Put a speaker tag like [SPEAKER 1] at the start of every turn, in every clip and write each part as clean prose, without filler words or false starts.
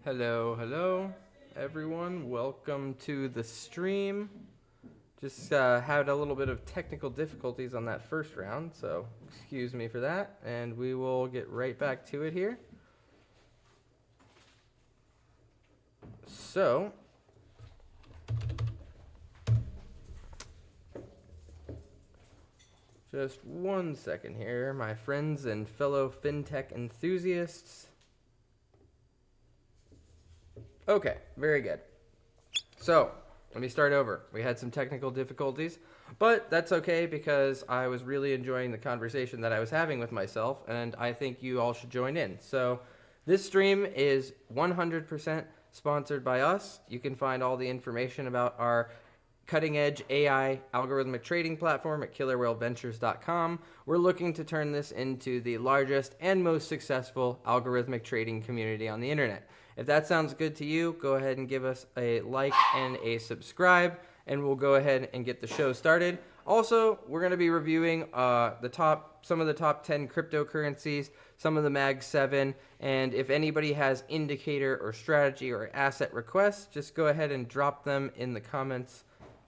[SPEAKER 1] Hello, everyone. Welcome to the stream. Just had a little bit of technical difficulties on that first round, so excuse me for that, and we will get right back to it here. So, just 1 second here, my friends and fellow fintech enthusiasts. Okay, very good. So, let me start over. We had some technical difficulties, but that's okay because I was really enjoying the conversation that I was having with myself, and I think you all should join in. So, this stream is 100% sponsored by us. You can find all the information about our cutting-edge AI algorithmic trading platform at killerwhaleventures.com. We're looking to turn this into the largest and most successful algorithmic trading community on the internet. If that sounds good to you, go ahead and give us a like and a subscribe, and we'll go ahead and get the show started. Also, we're going to be reviewing some of the top 10 cryptocurrencies, some of the Mag 7, and if anybody has indicator or strategy or asset requests, just go ahead and drop them in the comments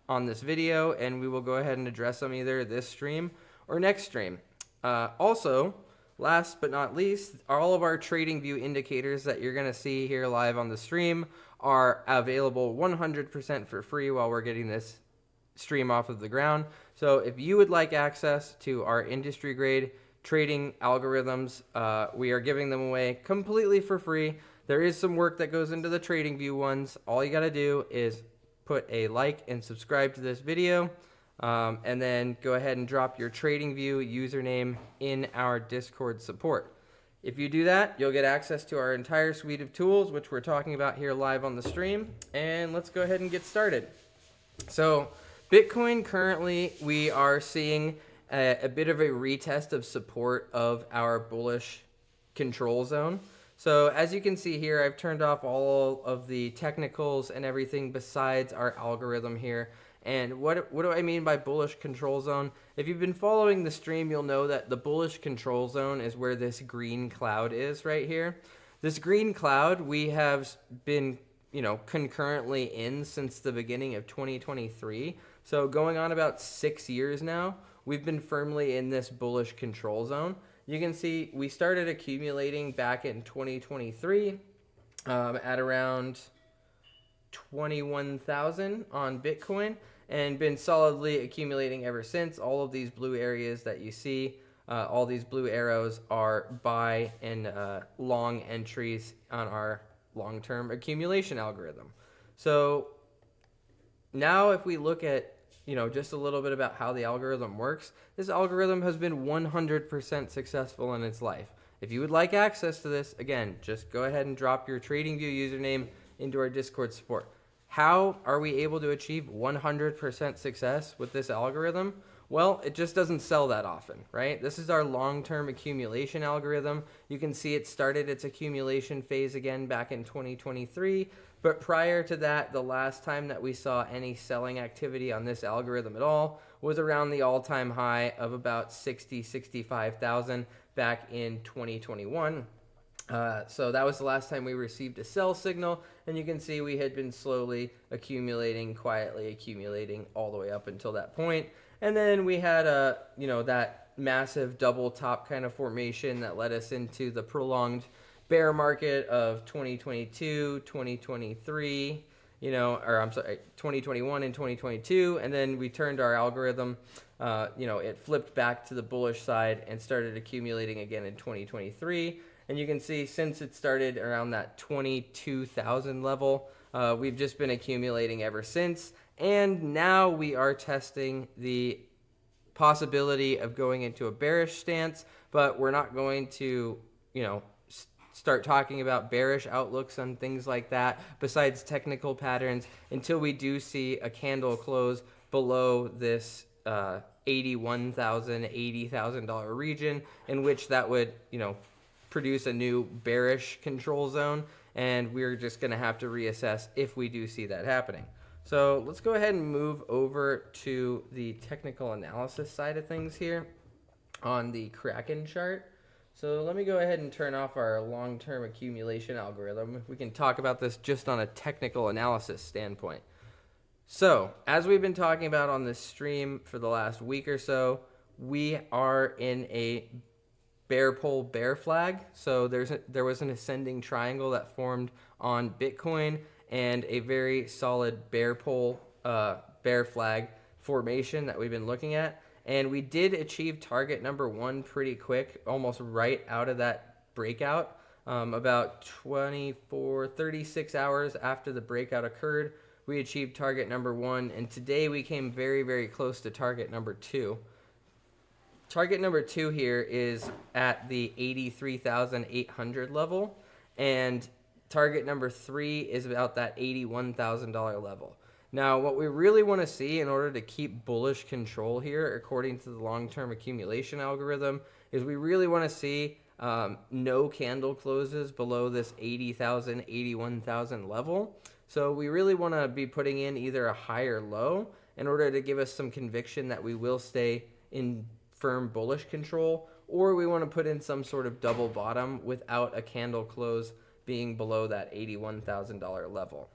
[SPEAKER 1] on this video, and we will go ahead and address them either this stream or next stream. Also, last but not least, all of our TradingView indicators that you're going to see here live on the stream are available 100% for free while we're getting this stream off of the ground. So if you would like access to our industry grade trading algorithms, we are giving them away completely for free. There is some work that goes into the TradingView ones. All you got to do is put a like and subscribe to this video. And then go ahead and drop your TradingView username in our Discord support. If you do that, you'll get access to our entire suite of tools, which we're talking about here live on the stream. And let's go ahead and get started. So Bitcoin currently, we are seeing a bit of a retest of support of our bullish control zone. So as you can see here, I've turned off all of the technicals and everything besides our algorithm here. And what do I mean by bullish control zone? If you've been following the stream, you'll know that the bullish control zone is where this green cloud is right here. This green cloud we have been, concurrently in since the beginning of 2023. So going on about 6 years now, we've been firmly in this bullish control zone. You can see we started accumulating back in 2023 at around 21,000 on Bitcoin, and been solidly accumulating ever since. All of these blue areas that you see, all these blue arrows are buy and long entries on our long-term accumulation algorithm. So now if we look at just a little bit about how the algorithm works, this algorithm has been 100% successful in its life. If you would like access to this, again, just go ahead and drop your TradingView username into our Discord support. How are we able to achieve 100% success with this algorithm? Well, it just doesn't sell that often, right? This is our long-term accumulation algorithm. You can see it started its accumulation phase again back in 2023. But prior to that, the last time that we saw any selling activity on this algorithm at all was around the all-time high of about 65,000 back in 2021. So that was the last time we received a sell signal, and you can see we had been slowly accumulating, quietly accumulating all the way up until that point. And then we had that massive double top kind of formation that led us into the prolonged bear market of 2022, 2023, 2021 and 2022. And then we turned our algorithm, it flipped back to the bullish side and started accumulating again in 2023. And you can see since it started around that 22,000 level, we've just been accumulating ever since. And now we are testing the possibility of going into a bearish stance, but we're not going to, start talking about bearish outlooks and things like that besides technical patterns until we do see a candle close below this $81,000, $80,000 region, in which that would, produce a new bearish control zone, and we're just going to have to reassess if we do see that happening. So let's go ahead and move over to the technical analysis side of things here on the Kraken chart. So let me go ahead and turn off our long-term accumulation algorithm. We can talk about this just on a technical analysis standpoint. So, as we've been talking about on this stream for the last week or so, we are in a bear pole bear flag. So there was an ascending triangle that formed on Bitcoin and a very solid bear pole bear flag formation that we've been looking at. And we did achieve target number 1 pretty quick, almost right out of that breakout. About 36 hours after the breakout occurred, we achieved target number 1. And today we came very, very close to target number 2. Target number 2 here is at the 83,800 level. And target number 3 is about that $81,000 level. Now, what we really want to see in order to keep bullish control here, according to the long-term accumulation algorithm, is we really want to see no candle closes below this 80,000, 81,000 level. So we really want to be putting in either a high or low in order to give us some conviction that we will stay in firm bullish control, or we want to put in some sort of double bottom without a candle close being below that $81,000 level.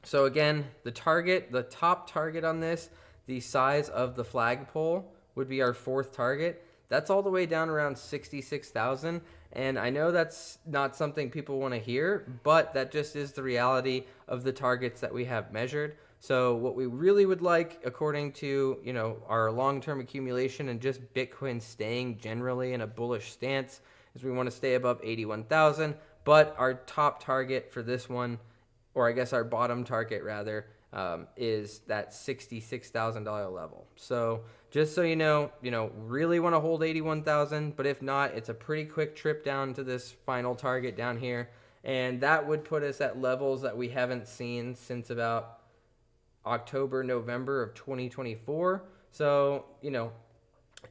[SPEAKER 1] So again, the top target on this, the size of the flagpole would be our 4th target. That's all the way down around 66,000. And I know that's not something people want to hear, but that just is the reality of the targets that we have measured. So what we really would like, according to, our long-term accumulation and just Bitcoin staying generally in a bullish stance, is we want to stay above 81,000. But our top target for this one, or I guess our bottom target rather, is that $66,000 level. So just so you know, really want to hold 81,000, but if not, it's a pretty quick trip down to this final target down here. And that would put us at levels that we haven't seen since about October, November of 2024. So,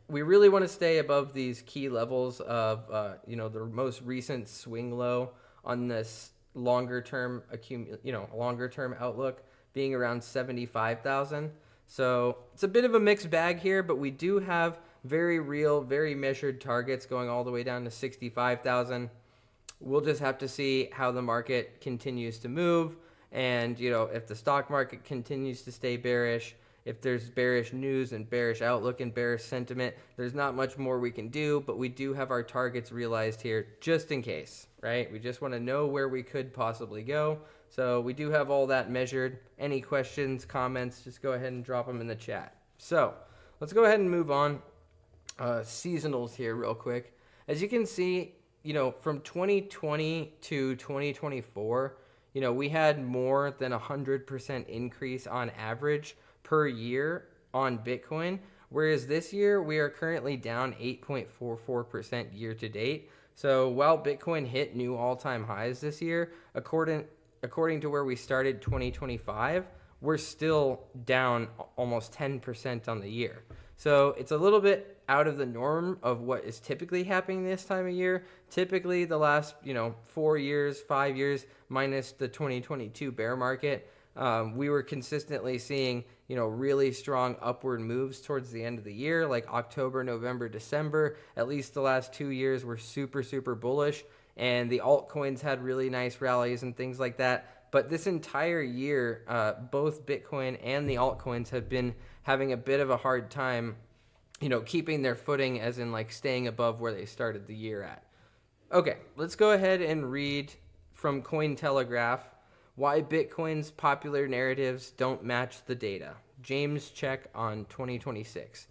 [SPEAKER 1] we really want to stay above these key levels of, the most recent swing low on this longer term outlook being around 75,000. So it's a bit of a mixed bag here, but we do have very real, very measured targets going all the way down to 65,000. We'll just have to see how the market continues to move. And, if the stock market continues to stay bearish, if there's bearish news and bearish outlook and bearish sentiment, there's not much more we can do, but we do have our targets realized here just in case, right? We just want to know where we could possibly go. So we do have all that measured. Any questions, comments, just go ahead and drop them in the chat. So let's go ahead and move on. Seasonals here real quick. As you can see, from 2020 to 2024, we had more than 100% increase on average per year on Bitcoin, whereas this year we are currently down 8.44% year to date. So while Bitcoin hit new all-time highs this year, according to where we started 2025, we're still down almost 10% on the year. So it's a little bit out of the norm of what is typically happening this time of year. Typically the last, 4 years, 5 years, minus the 2022 bear market, we were consistently seeing, really strong upward moves towards the end of the year, like October, November, December. At least the last 2 years were super, super bullish, and the altcoins had really nice rallies and things like that. But this entire year, both Bitcoin and the altcoins have been having a bit of a hard time, keeping their footing, as in like staying above where they started the year at. Okay, let's go ahead and read from Cointelegraph why Bitcoin's popular narratives don't match the data. James Check on 2026.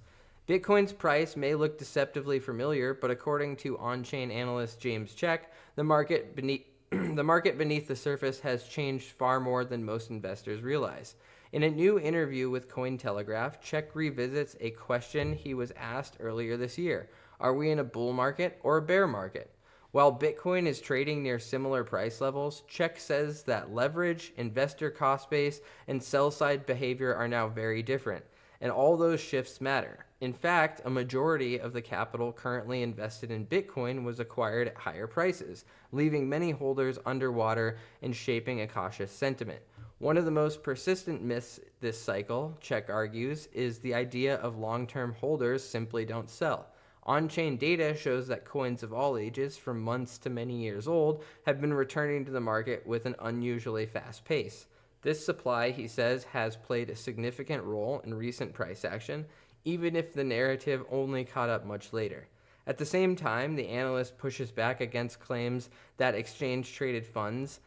[SPEAKER 1] Bitcoin's price may look deceptively familiar, but according to on-chain analyst James Check, the market beneath the surface has changed far more than most investors realize. In a new interview with Cointelegraph, Check revisits a question he was asked earlier this year. Are we in a bull market or a bear market? While Bitcoin is trading near similar price levels, Check says that leverage, investor cost base, and sell-side behavior are now very different, and all those shifts matter. In fact, a majority of the capital currently invested in Bitcoin was acquired at higher prices, leaving many holders underwater and shaping a cautious sentiment. One of the most persistent myths this cycle, Check argues, is the idea of long-term holders simply don't sell. On-chain data shows that coins of all ages, from months to many years old, have been returning to the market with an unusually fast pace. This supply, he says, has played a significant role in recent price action, even if the narrative only caught up much later. At the same time, the analyst pushes back against claims that exchange-traded funds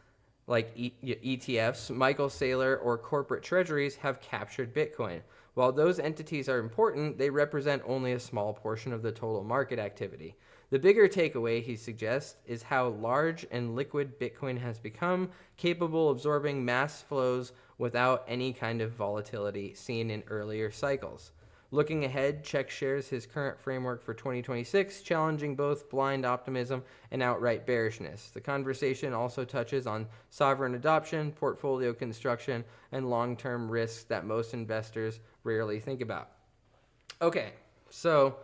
[SPEAKER 1] like ETFs, Michael Saylor, or corporate treasuries have captured Bitcoin. While those entities are important, they represent only a small portion of the total market activity. The bigger takeaway, he suggests, is how large and liquid Bitcoin has become, capable of absorbing mass flows without any kind of volatility seen in earlier cycles. Looking ahead, Check shares his current framework for 2026, challenging both blind optimism and outright bearishness. The conversation also touches on sovereign adoption, portfolio construction, and long-term risks that most investors rarely think about. Okay, so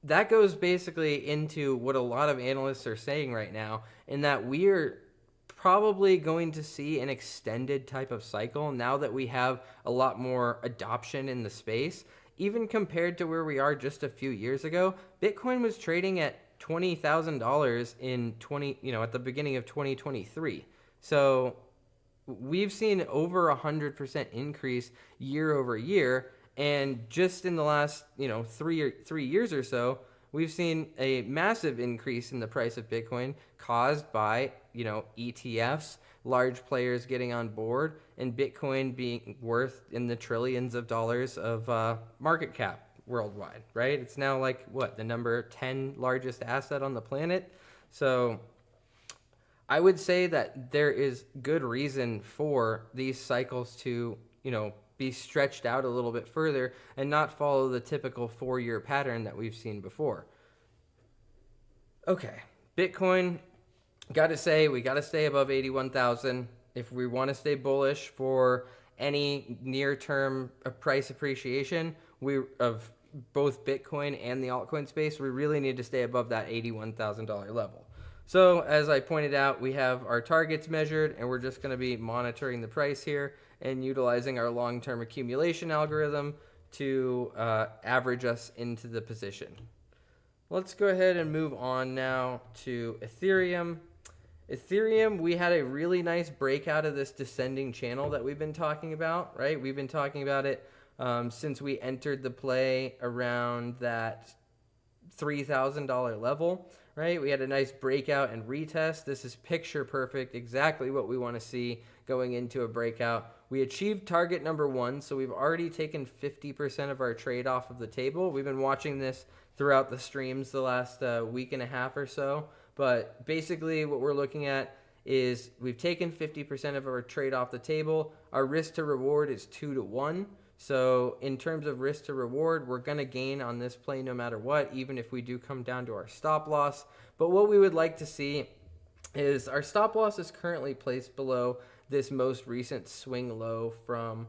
[SPEAKER 1] that goes basically into what a lot of analysts are saying right now, in that we're probably going to see an extended type of cycle now that we have a lot more adoption in the space. Even compared to where we are just a few years ago, Bitcoin was trading at $20,000 in at the beginning of 2023. So we've seen over 100% increase year over year, and just in the last 3 years or so, we've seen a massive increase in the price of Bitcoin caused by, ETFs, large players getting on board, and Bitcoin being worth in the trillions of dollars of market cap worldwide, right? It's now like, the number 10 largest asset on the planet. So I would say that there is good reason for these cycles to, be stretched out a little bit further and not follow the typical 4-year pattern that we've seen before. Okay, Bitcoin, we got to stay above 81,000 if we want to stay bullish for any near-term price appreciation of both Bitcoin and the altcoin space. We really need to stay above that $81,000 level. So as I pointed out, we have our targets measured, and we're just going to be monitoring the price here and utilizing our long-term accumulation algorithm to average us into the position. Let's go ahead and move on now to Ethereum. Ethereum, we had a really nice breakout of this descending channel that we've been talking about, right? We've been talking about it since we entered the play around that $3,000 level, right? We had a nice breakout and retest. This is picture perfect, exactly what we want to see going into a breakout. We achieved target number 1, so we've already taken 50% of our trade off of the table. We've been watching this throughout the streams the last week and a half or so, but basically what we're looking at is we've taken 50% of our trade off the table. Our risk to reward is 2 to 1. So in terms of risk to reward, we're going to gain on this play no matter what, even if we do come down to our stop loss. But what we would like to see is our stop loss is currently placed below this most recent swing low from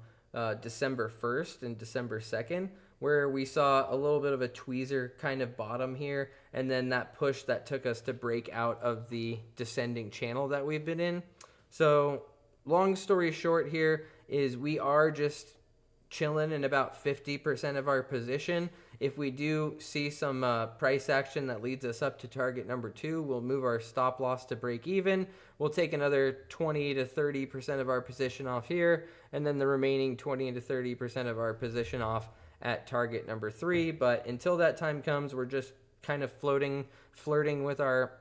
[SPEAKER 1] December 1st and December 2nd, where we saw a little bit of a tweezer kind of bottom here, and then that push that took us to break out of the descending channel that we've been in. So long story short here is we are just chilling in about 50% of our position. If we do see some price action that leads us up to target number 2, we'll move our stop loss to break even. We'll take another 20 to 30% of our position off here, and then the remaining 20 to 30% of our position off at target number 3. But until that time comes, we're just kind of flirting with our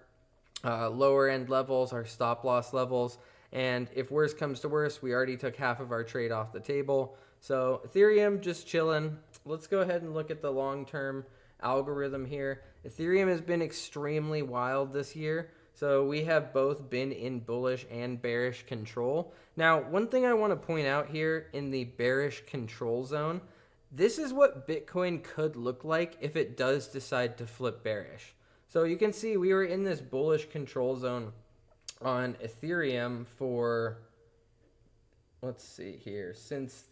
[SPEAKER 1] lower end levels, our stop loss levels. And if worse comes to worse, we already took half of our trade off the table. So Ethereum, just chilling. Let's go ahead and look at the long-term algorithm here. Ethereum has been extremely wild this year. So we have both been in bullish and bearish control. Now, one thing I want to point out here in the bearish control zone, this is what Bitcoin could look like if it does decide to flip bearish. So you can see we were in this bullish control zone on Ethereum for, let's see here, since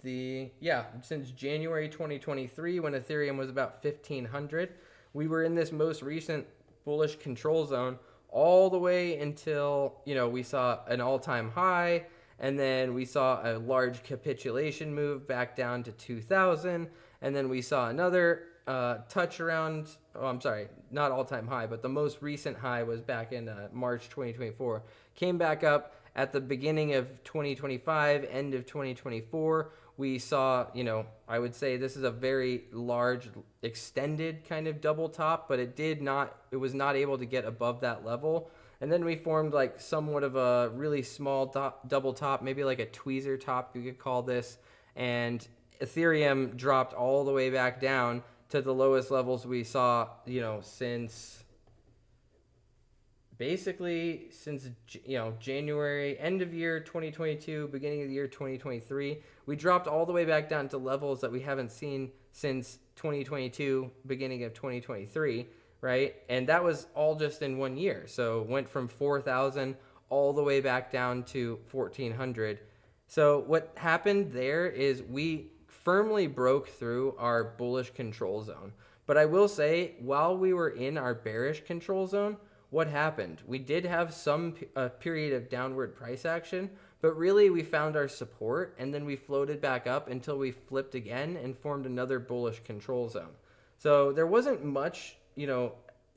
[SPEAKER 1] January 2023, when Ethereum was about 1,500. We were in this most recent bullish control zone all the way until, we saw an all-time high, and then we saw a large capitulation move back down to 2,000, and then we saw another touch around, oh, I'm sorry, not all-time high, but the most recent high was back in March 2024. Came back up at the beginning of 2025, end of 2024. We saw, I would say this is a very large, extended kind of double top, but it was not able to get above that level. And then we formed like somewhat of a really small double top, maybe like a tweezer top, you could call this. And Ethereum dropped all the way back down to the lowest levels we saw, since January, end of year 2022, beginning of the year 2023. We dropped all the way back down to levels that we haven't seen since 2022, beginning of 2023, right? And that was all just in 1 year. So went from 4,000 all the way back down to 1,400. So what happened there is we firmly broke through our bullish control zone. But I will say, while we were in our bearish control zone, what happened? We did have some period of downward price action, but really we found our support and then we floated back up until we flipped again and formed another bullish control zone. So there wasn't much,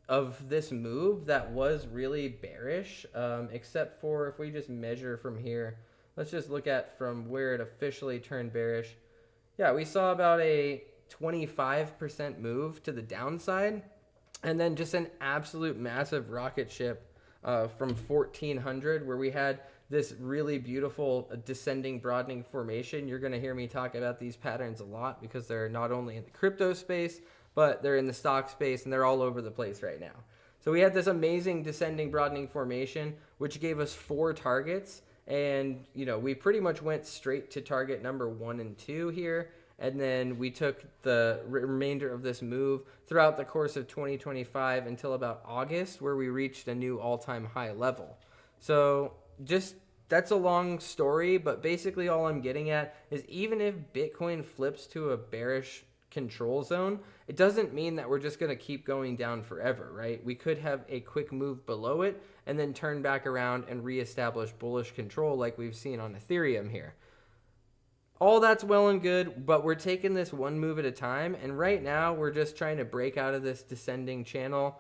[SPEAKER 1] of this move that was really bearish, except for if we just measure from here. Let's just look at from where it officially turned bearish. Yeah, we saw about a 25% move to the downside, and then just an absolute massive rocket ship from 1,400, where we had this really beautiful descending broadening formation. You're going to hear me talk about these patterns a lot because they're not only in the crypto space, but they're in the stock space, and they're all over the place right now. So we had this amazing descending broadening formation, which gave us 4 targets. And, we pretty much went straight to target number 1 and 2 here. And then we took the remainder of this move throughout the course of 2025 until about August, where we reached a new all-time high level. So that's a long story, but basically all I'm getting at is even if Bitcoin flips to a bearish control zone, it doesn't mean that we're just going to keep going down forever, right? We could have a quick move below it and then turn back around and reestablish bullish control like we've seen on Ethereum here. All that's well and good, but we're taking this one move at a time, and right now we're just trying to break out of this descending channel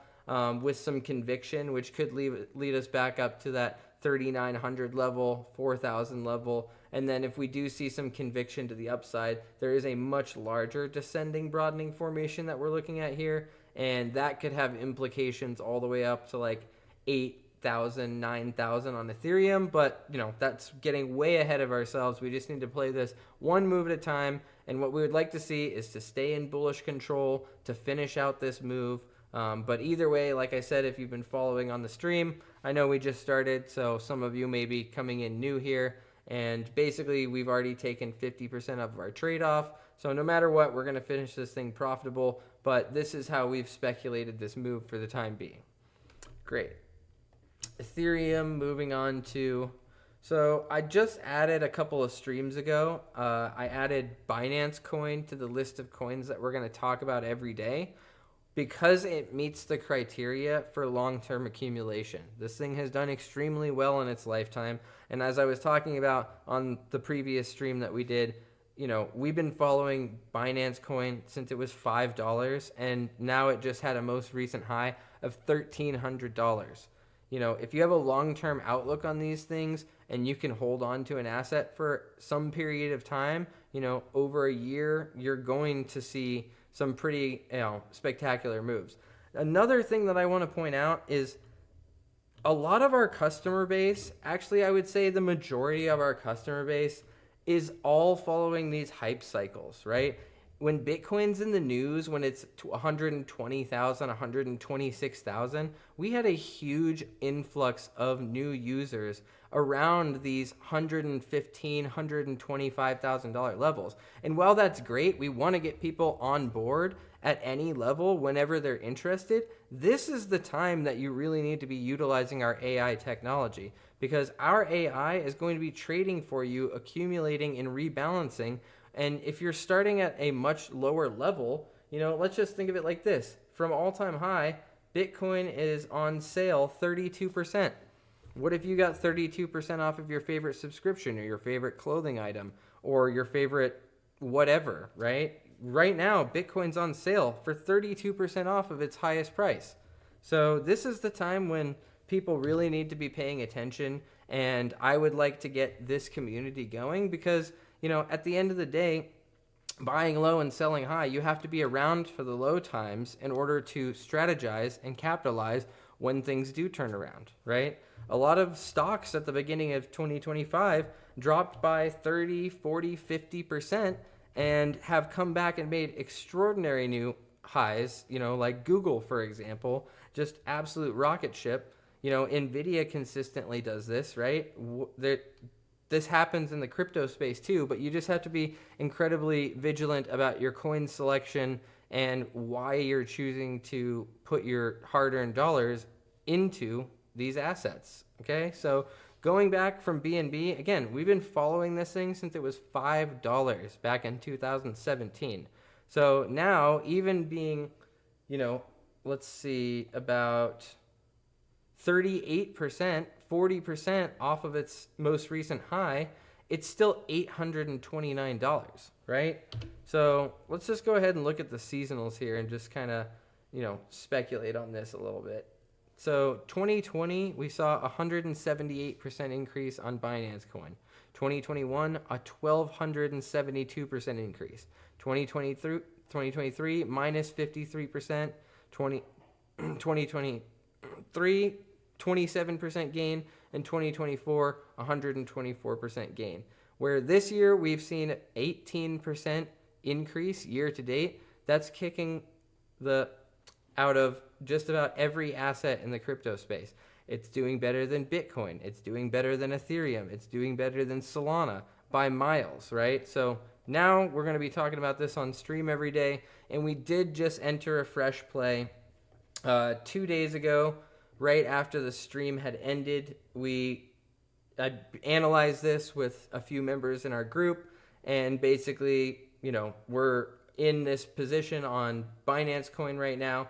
[SPEAKER 1] with some conviction, which could lead us back up to that 3,900 level, 4,000 level, and then if we do see some conviction to the upside, there is a much larger descending broadening formation that we're looking at here, and that could have implications all the way up to like 8,000, 9,000 on Ethereum, but that's getting way ahead of ourselves. We just need to play this one move at a time, and what we would like to see is to stay in bullish control to finish out this move. But either way, like I said, if you've been following on the stream, I know we just started, so some of you may be coming in new here, and basically we've already taken 50% of our trade off, so no matter what, we're going to finish this thing profitable, but this is how we've speculated this move for the time being. Great. Ethereum, moving on to, so I just added a couple of streams ago, I added Binance coin to the list of coins that we're going to talk about every day, because it meets the criteria for long-term accumulation. This thing has done extremely well in its lifetime. And as I was talking about on the previous stream that we did, we've been following Binance coin since it was $5, and now it just had a most recent high of $1,300. If you have a long-term outlook on these things and you can hold on to an asset for some period of time, over a year, you're going to see some pretty spectacular moves. Another thing that I want to point out is a lot of our customer base, actually I would say the majority of our customer base, is all following these hype cycles, right? When Bitcoin's in the news, when it's 120,000, 126,000, we had a huge influx of new users around these $115,000, $125,000 levels. And while that's great, we want to get people on board at any level whenever they're interested. This is the time that you really need to be utilizing our AI technology, because our AI is going to be trading for you, accumulating and rebalancing. And if you're starting at a much lower level, let's just think of it like this. From all-time high, Bitcoin is on sale 32%. What if you got 32% off of your favorite subscription or your favorite clothing item or your favorite whatever, right? right now, Bitcoin's on sale for 32% off of its highest price. So this is the time when people really need to be paying attention, and I would like to get this community going because, at the end of the day, buying low and selling high, you have to be around for the low times in order to strategize and capitalize when things do turn around, right? A lot of stocks at the beginning of 2025 dropped by 30, 40, 50% and have come back and made extraordinary new highs, like Google, for example, just absolute rocket ship. Nvidia consistently does this, right? This happens in the crypto space too, but you just have to be incredibly vigilant about your coin selection and why you're choosing to put your hard-earned dollars into these assets. Okay, so going back from BNB, again, we've been following this thing since it was $5 back in 2017. So now, even being, let's see, about 38%, 40% off of its most recent high, it's still $829, right? So let's just go ahead and look at the seasonals here and just kind of, speculate on this a little bit. So 2020, we saw a 178% increase on Binance Coin. 2021, a 1,272% increase. 2023, minus 53%. 2023, 27% gain, and 2024, 124% gain. Where this year we've seen 18% increase year to date. That's kicking out of just about every asset in the crypto space. It's doing better than Bitcoin. It's doing better than Ethereum. It's doing better than Solana by miles, right? So now we're going to be talking about this on stream every day. And we did just enter a fresh play 2 days ago, right after the stream had ended. I analyzed this with a few members in our group, and basically, we're in this position on Binance Coin right now.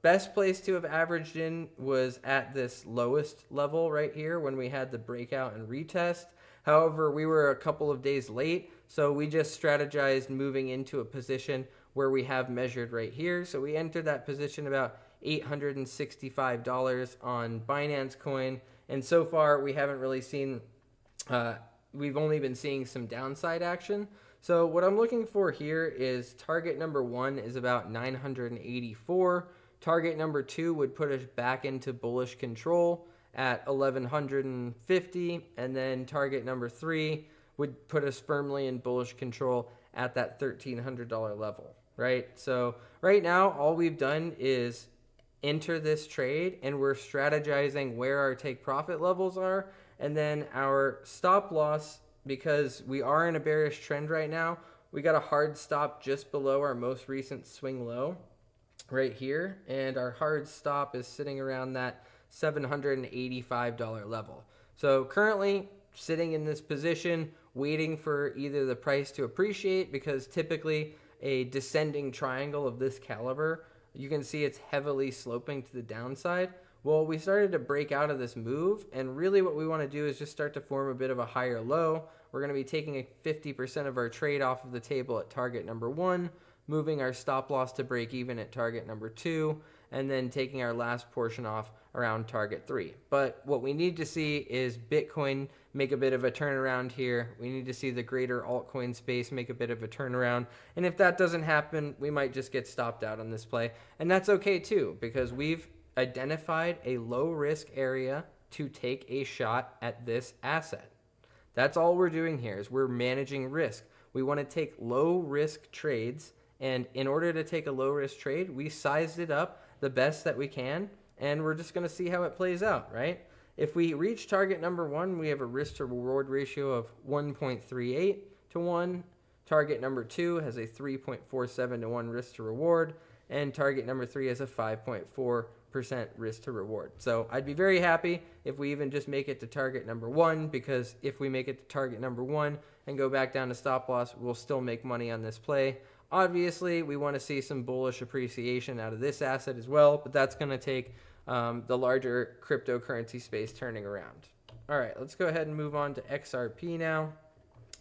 [SPEAKER 1] Best place to have averaged in was at this lowest level right here when we had the breakout and retest. However, we were a couple of days late, so we just strategized moving into a position where we have measured right here. So we entered that position about $865 on Binance Coin, and so far we haven't really seen, we've only been seeing some downside action. So what I'm looking for here is target number 1 is about 984. Target number 2 would put us back into bullish control at 1150, and then target number 3 would put us firmly in bullish control at that $1,300 level, right? So right now, all we've done is enter this trade, and we're strategizing where our take profit levels are, and then our stop loss, because we are in a bearish trend right now, we got a hard stop just below our most recent swing low right here, and our hard stop is sitting around that $785 level. So currently sitting in this position, waiting for either the price to appreciate, because typically a descending triangle of this caliber, you can see it's heavily sloping to the downside. Well, we started to break out of this move, and really what we want to do is just start to form a bit of a higher low. We're going to be taking 50% of our trade off of the table at target number 1, moving our stop loss to break even at target number 2, and then taking our last portion off around target 3. But what we need to see is Bitcoin make a bit of a turnaround here. We need to see the greater altcoin space make a bit of a turnaround. And if that doesn't happen, we might just get stopped out on this play. And that's okay too, because we've identified a low risk area to take a shot at this asset. That's all we're doing here, is we're managing risk. We want to take low risk trades, and in order to take a low risk trade, we sized it up the best that we can, and we're just going to see how it plays out, right? If we reach target number 1, we have a risk to reward ratio of 1.38 to 1. Target number 2 has a 3.47 to 1 risk to reward, and target number 3 has a 5.4% risk to reward. So I'd be very happy if we even just make it to target number 1, because if we make it to target number 1 and go back down to stop loss, we'll still make money on this play. Obviously, we want to see some bullish appreciation out of this asset as well, but that's going to take the larger cryptocurrency space turning around. All right, let's go ahead and move on to XRP now.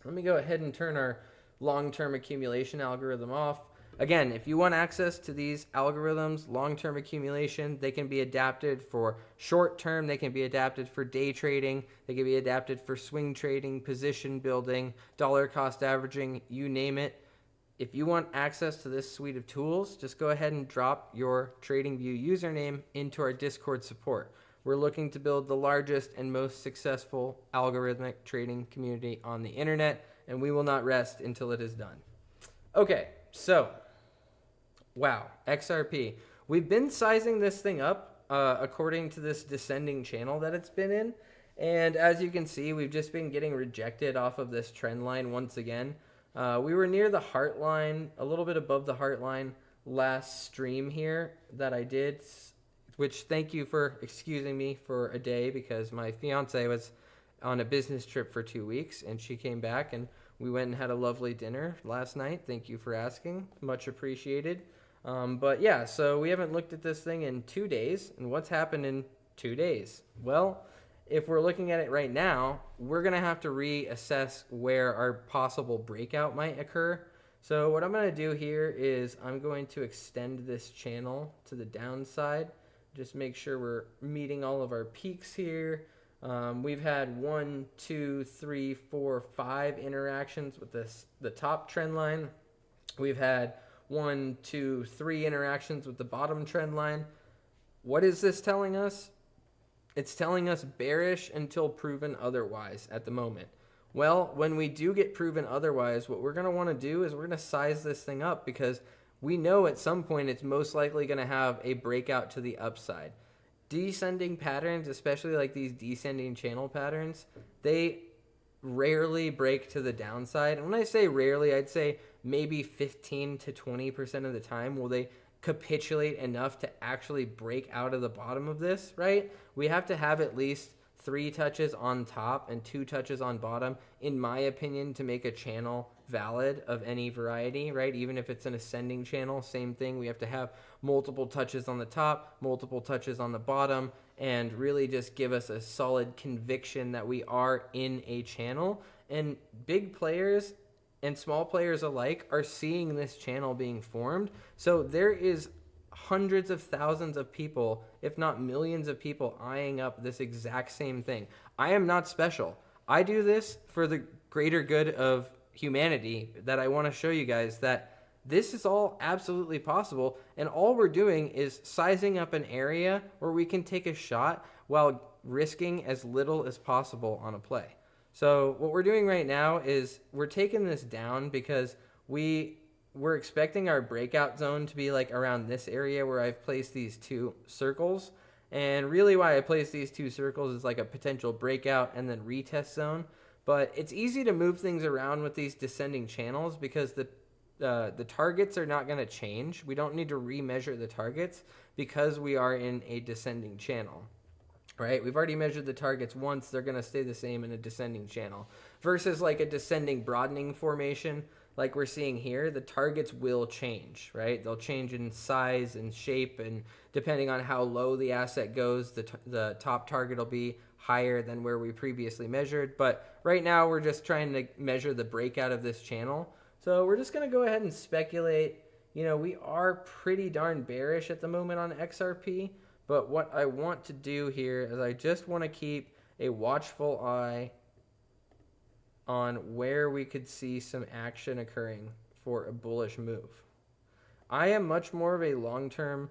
[SPEAKER 1] Let me go ahead and turn our long-term accumulation algorithm off. Again, if you want access to these algorithms, long-term accumulation, they can be adapted for short-term, they can be adapted for day trading, they can be adapted for swing trading, position building, dollar cost averaging, you name it. If you want access to this suite of tools, just go ahead and drop your TradingView username into our Discord support. We're looking to build the largest and most successful algorithmic trading community on the internet, and we will not rest until it is done. Okay, so wow, XRP. We've been sizing this thing up according to this descending channel that it's been in. And as you can see, we've just been getting rejected off of this trend line once again. We were near the heart line, a little bit above the heart line last stream here that I did, which thank you for excusing me for a day because my fiance was on a business trip for 2 weeks and she came back and we went and had a lovely dinner last night. Thank you for asking. Much appreciated. But yeah, so we haven't looked at this thing in 2 days. And what's happened in 2 days? Well, if we're looking at it right now, we're going to have to reassess where our possible breakout might occur. So what I'm going to do here is I'm going to extend this channel to the downside. Just make sure we're meeting all of our peaks here. We've had 1, 2, 3, 4, 5 interactions with the top trend line. We've had 1, 2, 3 interactions with the bottom trend line. What is this telling us? It's telling us bearish until proven otherwise at the moment. Well, when we do get proven otherwise, what we're going to want to do is we're going to size this thing up because we know at some point it's most likely going to have a breakout to the upside. Descending patterns, especially like these descending channel patterns, they rarely break to the downside. And when I say rarely, I'd say maybe 15 to 20% of the time will they capitulate enough to actually break out of the bottom of this, right? We have to have at least 3 touches on top and 2 touches on bottom, in my opinion, to make a channel valid of any variety, right? Even if it's an ascending channel, same thing. We have to have multiple touches on the top, multiple touches on the bottom, and really just give us a solid conviction that we are in a channel. And big players and small players alike are seeing this channel being formed. So there is hundreds of thousands of people, if not millions of people, eyeing up this exact same thing. I am not special. I do this for the greater good of humanity, that I want to show you guys that this is all absolutely possible, and all we're doing is sizing up an area where we can take a shot while risking as little as possible on a play. So what we're doing right now is we're taking this down because we're expecting our breakout zone to be like around this area where I've placed these 2 circles. And really why I placed these 2 circles is like a potential breakout and then retest zone. But it's easy to move things around with these descending channels because the targets are not going to change. We don't need to remeasure the targets because we are in a descending channel. Right? We've already measured the targets once. They're going to stay the same in a descending channel. Versus like a descending broadening formation like we're seeing here, the targets will change, right? They'll change in size and shape, and depending on how low the asset goes, the top target will be higher than where we previously measured. But right now we're just trying to measure the breakout of this channel. So we're just going to go ahead and speculate. You know, we are pretty darn bearish at the moment on XRP. But what I want to do here is I just want to keep a watchful eye on where we could see some action occurring for a bullish move. I am much more of a long-term,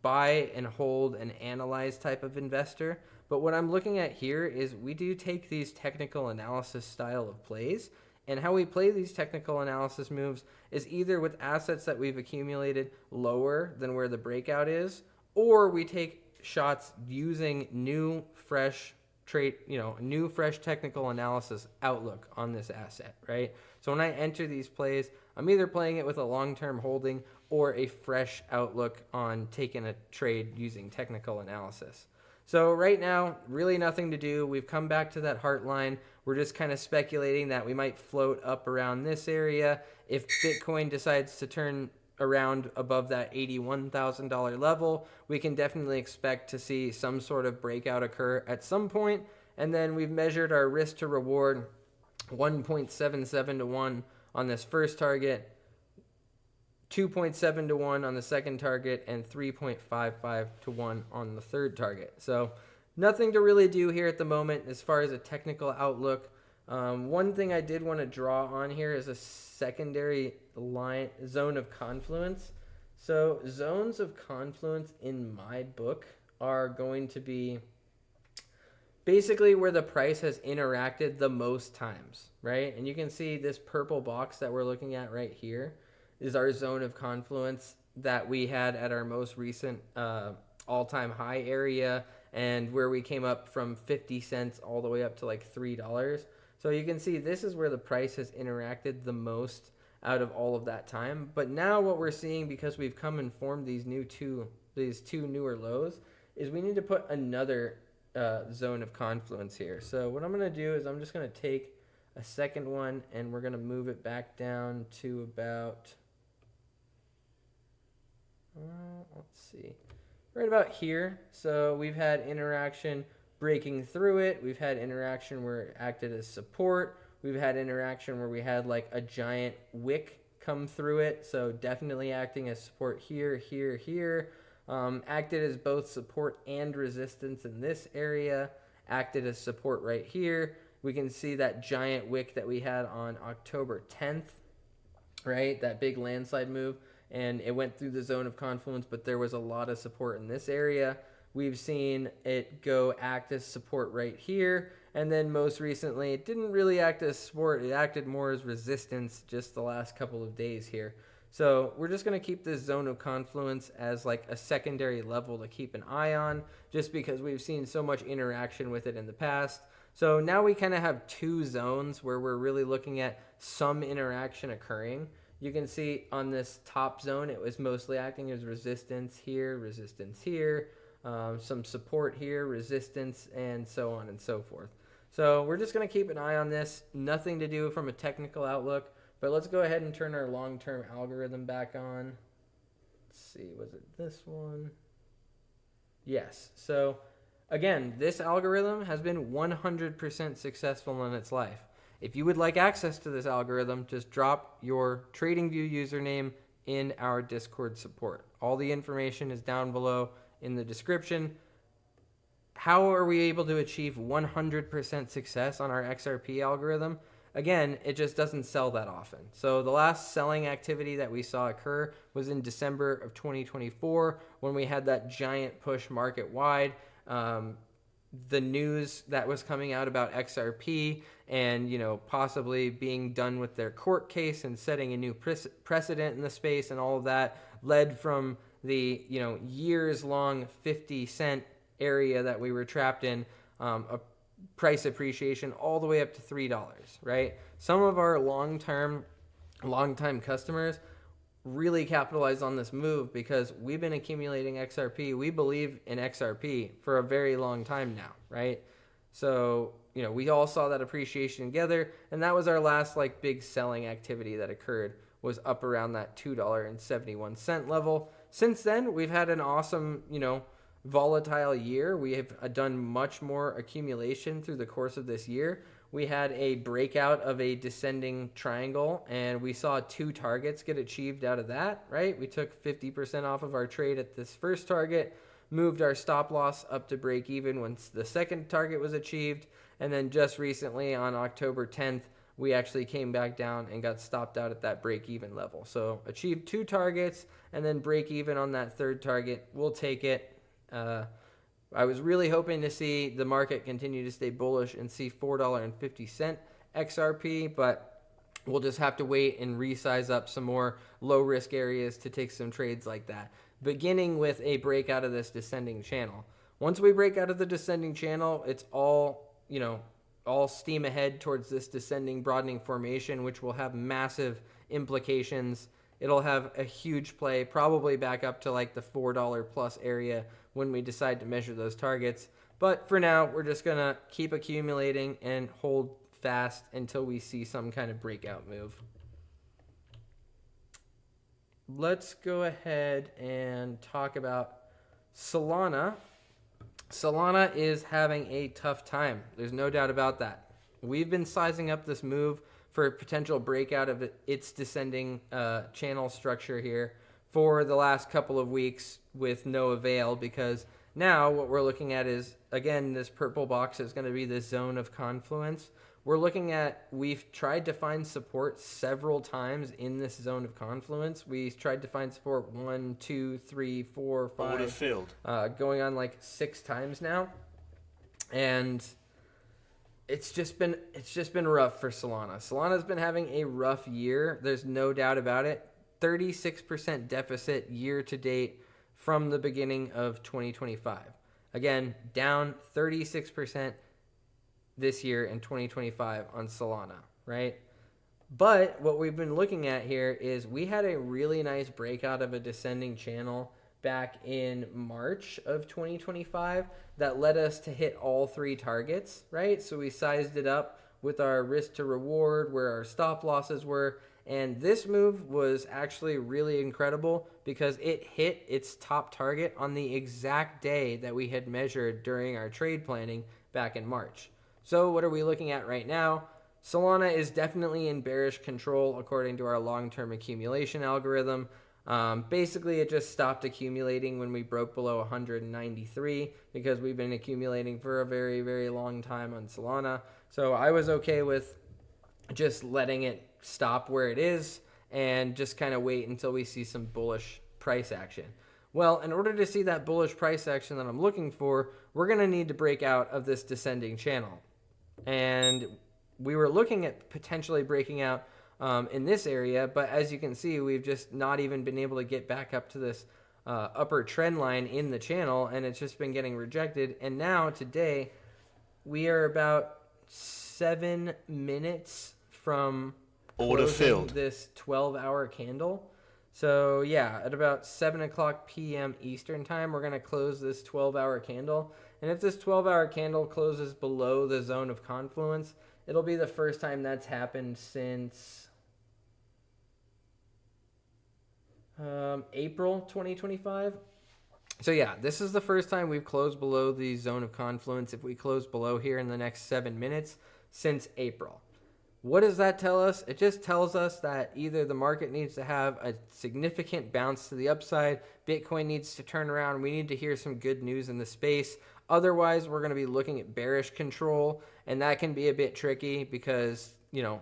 [SPEAKER 1] buy and hold and analyze type of investor. But what I'm looking at here is we do take these technical analysis style of plays. And how we play these technical analysis moves is either with assets that we've accumulated lower than where the breakout is, or we take shots using new, fresh technical analysis outlook on this asset, right? So when I enter these plays, I'm either playing it with a long-term holding or a fresh outlook on taking a trade using technical analysis. So right now, really nothing to do. We've come back to that heart line. We're just kind of speculating that we might float up around this area. If Bitcoin decides to turn around above that $81,000 level, we can definitely expect to see some sort of breakout occur at some point. And then we've measured our risk to reward 1.77 to 1 on this first target, 2.7 to 1 on the second target, and 3.55 to 1 on the third target. So nothing to really do here at the moment as far as a technical outlook. One thing I did want to draw on here is a secondary zone of confluence. So zones of confluence in my book are going to be basically where the price has interacted the most times, right? And you can see this purple box that we're looking at right here is our zone of confluence that we had at our most recent all-time high area, and where we came up from 50 cents all the way up to like $3. So you can see this is where the price has interacted the most out of all of that time. But now what we're seeing, because we've come and formed these two newer lows, is we need to put another zone of confluence here. So what I'm going to do is I'm just going to take a second one and we're going to move it back down to about, let's see, right about here. So we've had interaction breaking through it. We've had interaction where it acted as support. We've had interaction where we had like a giant wick come through it. So definitely acting as support here, here, here. Acted as both support and resistance in this area. Acted as support right here. We can see that giant wick that we had on October 10th, right? That big landslide move. And it went through the zone of confluence, but there was a lot of support in this area. We've seen it go act as support right here. And then most recently, it didn't really act as support. It acted more as resistance just the last couple of days here. So we're just going to keep this zone of confluence as like a secondary level to keep an eye on, just because we've seen so much interaction with it in the past. So now we kind of have two zones where we're really looking at some interaction occurring. You can see on this top zone, it was mostly acting as resistance here, some support here, resistance, and so on and so forth. So we're just going to keep an eye on this. Nothing to do from a technical outlook, but let's go ahead and turn our long-term algorithm back on. Let's see, was it this one? Yes. So again, this algorithm has been 100% successful in its life. If you would like access to this algorithm, just drop your TradingView username in our Discord support. All the information is down below in the description. How are we able to achieve 100% success on our XRP algorithm? Again, it just doesn't sell that often. So the last selling activity that we saw occur was in December of 2024 when we had that giant push market wide. The news that was coming out about XRP and, possibly being done with their court case and setting a new precedent in the space and all of that led from the, years-long 50-cent area that we were trapped in, a price appreciation all the way up to $3, right? Some of our long-time customers really capitalized on this move because we've been accumulating XRP. We believe in XRP for a very long time now, right? So, we all saw that appreciation together, and that was our last big selling activity that occurred, was up around that $2.71 level. Since then, we've had an awesome, volatile year. We have done much more accumulation through the course of this year. We had a breakout of a descending triangle, and we saw two targets get achieved out of that, right? We took 50% off of our trade at this first target, moved our stop loss up to break even once the second target was achieved, and then just recently on October 10th, we actually came back down and got stopped out at that break even level. So achieved two targets and then break even on that third target. We'll take it. I was really hoping to see the market continue to stay bullish and see $4.50 XRP, but we'll just have to wait and resize up some more low risk areas to take some trades like that, beginning with a breakout of this descending channel. Once we break out of the descending channel, it's all steam ahead towards this descending broadening formation, which will have massive implications. It'll have a huge play, probably back up to the $4 plus area when we decide to measure those targets. But for now, we're just going to keep accumulating and hold fast until we see some kind of breakout move. Let's go ahead and talk about Solana. Solana is having a tough time. There's no doubt about that. we've been sizing up this move for a potential breakout of its descending channel structure here for the last couple of weeks with no avail, because now what we're looking at is, again, this purple box is going to be the zone of confluence. We're looking at, we've tried to find support several times in this zone of confluence. We tried to find support 1, 2, 3, 4, 5.
[SPEAKER 2] Order filled.
[SPEAKER 1] Going on like 6 times now. And it's just been rough for Solana. Solana's been having a rough year. There's no doubt about it. 36% deficit year to date from the beginning of 2025. Again, down 36% this year in 2025 on Solana, right? But what we've been looking at here is we had a really nice breakout of a descending channel back in March of 2025 that led us to hit all 3 targets, right? So we sized it up with our risk to reward, where our stop losses were. And this move was actually really incredible because it hit its top target on the exact day that we had measured during our trade planning back in March. So what are we looking at right now? Solana is definitely in bearish control according to our long-term accumulation algorithm. Basically, it just stopped accumulating when we broke below 193 because we've been accumulating for a very, very long time on Solana. So I was okay with just letting it stop where it is and just kind of wait until we see some bullish price action. Well, in order to see that bullish price action that I'm looking for, we're going to need to break out of this descending channel. And we were looking at potentially breaking out in this area, but as you can see, we've just not even been able to get back up to this upper trend line in the channel, and it's just been getting rejected. And now today, we are about 7 minutes from
[SPEAKER 2] order filled
[SPEAKER 1] this 12-hour candle. So yeah, at about 7 o'clock p.m. Eastern time, we're going to close this 12-hour candle. And if this 12-hour candle closes below the zone of confluence, it'll be the first time that's happened since April 2025. So yeah, this is the first time we've closed below the zone of confluence. If we close below here in the next 7 minutes since April. What does that tell us? It just tells us that either the market needs to have a significant bounce to the upside, Bitcoin needs to turn around, we need to hear some good news in the space. Otherwise, we're going to be looking at bearish control, and that can be a bit tricky because, you know,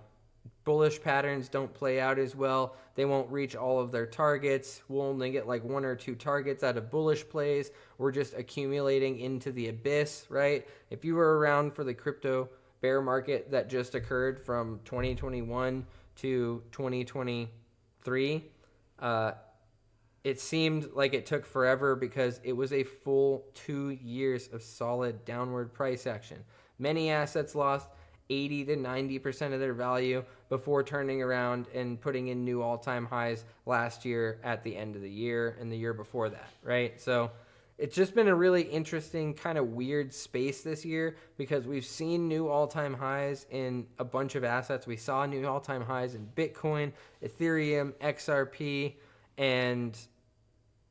[SPEAKER 1] bullish patterns don't play out as well. They won't reach all of their targets. We'll only get like 1 or 2 targets out of bullish plays. We're just accumulating into the abyss, right? If you were around for the crypto bear market that just occurred from 2021 to 2023, it seemed like it took forever because it was a full 2 years of solid downward price action. Many assets lost 80 to 90% of their value before turning around and putting in new all-time highs last year at the end of the year and the year before that, right? So it's just been a really interesting kind of weird space this year because we've seen new all-time highs in a bunch of assets. We saw new all-time highs in Bitcoin, Ethereum, XRP, and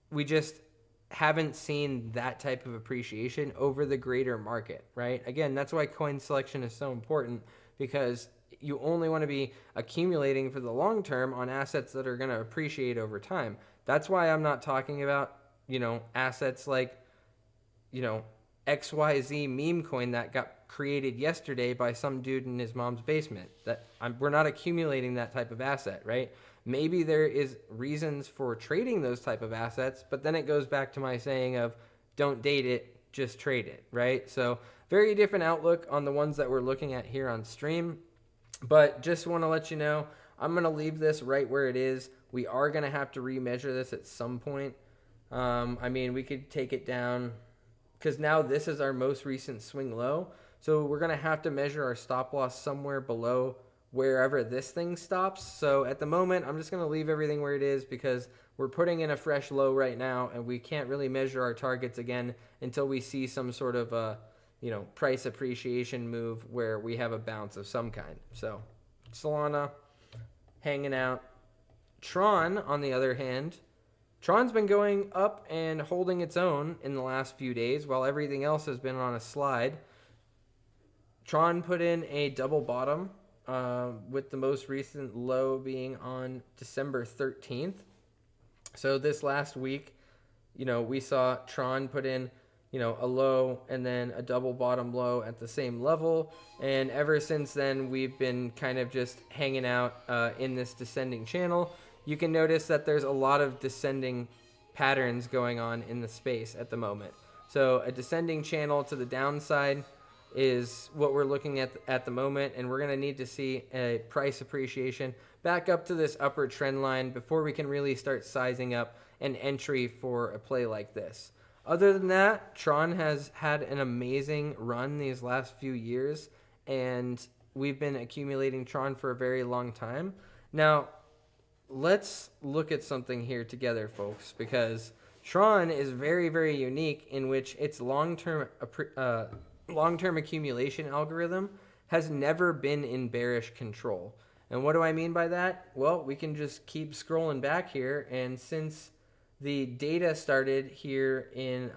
[SPEAKER 1] we just haven't seen that type of appreciation over the greater market, right? Again, that's why coin selection is so important because you only want to be accumulating for the long term on assets that are going to appreciate over time. That's why I'm not talking about, you know, assets like, you know, XYZ meme coin that got created yesterday by some dude in his mom's basement. We're not accumulating that type of asset, right? Maybe there is reasons for trading those type of assets, but then it goes back to my saying of don't date it, just trade it, right? So very different outlook on the ones that we're looking at here on stream, but just want to let you know, I'm going to leave this right where it is. We are going to have to remeasure this at some point. I mean, we could take it down because now this is our most recent swing low. So we're going to have to measure our stop loss somewhere below wherever this thing stops. So at the moment, I'm just going to leave everything where it is because we're putting in a fresh low right now and we can't really measure our targets again until we see some sort of you know, price appreciation move where we have a bounce of some kind. So Solana hanging out. Tron, on the other hand, Tron's been going up and holding its own in the last few days while everything else has been on a slide. Tron put in a double bottom with the most recent low being on December 13th. So this last week, we saw Tron put in, a low and then a double bottom low at the same level. And ever since then, we've been kind of just hanging out in this descending channel. You can notice that there's a lot of descending patterns going on in the space at the moment. So a descending channel to the downside is what we're looking at the moment, and we're going to need to see a price appreciation back up to this upper trend line before we can really start sizing up an entry for a play like this. Other than that, Tron has had an amazing run these last few years, and we've been accumulating Tron for a very long time. Now, let's look at something here together, folks, because Tron is very, very unique in which its long-term accumulation algorithm has never been in bearish control. And what do I mean by that? Well, we can just keep scrolling back here, and since the data started here in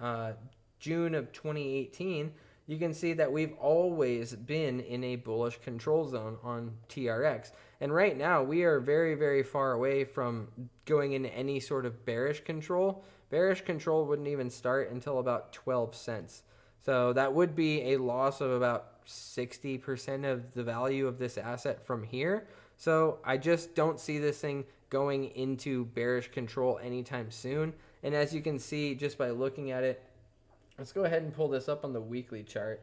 [SPEAKER 1] June of 2018, you can see that we've always been in a bullish control zone on TRX. And right now, we are very, very far away from going into any sort of bearish control. Bearish control wouldn't even start until about 12 cents. So that would be a loss of about 60% of the value of this asset from here. So I just don't see this thing going into bearish control anytime soon. And as you can see just by looking at it, let's go ahead and pull this up on the weekly chart.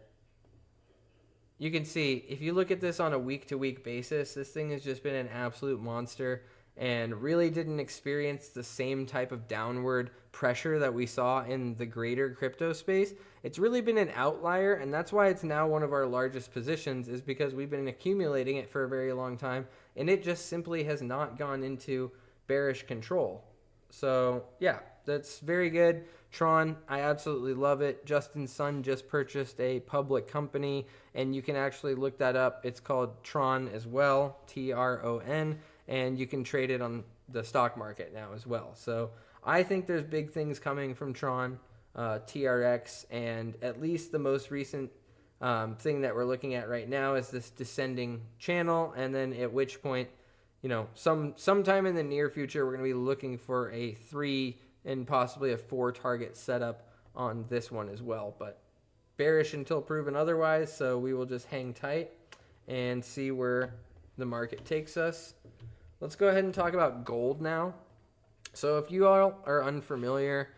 [SPEAKER 1] You can see if you look at this on a week-to-week basis, this thing has just been an absolute monster and really didn't experience the same type of downward pressure that we saw in the greater crypto space. It's really been an outlier, and that's why it's now one of our largest positions, is because we've been accumulating it for a very long time, and it just simply has not gone into bearish control. So yeah, that's very good. Tron, I absolutely love it. Justin Sun just purchased a public company, and you can actually look that up. It's called Tron as well, Tron, and you can trade it on the stock market now as well. So I think there's big things coming from Tron, TRX, and at least the most recent thing that we're looking at right now is this descending channel, and then at which point, sometime in the near future, we're going to be looking for a 3 and possibly a 4 target setup on this one as well. But bearish until proven otherwise, so we will just hang tight and see where the market takes us. Let's go ahead and talk about gold now. So if you all are unfamiliar,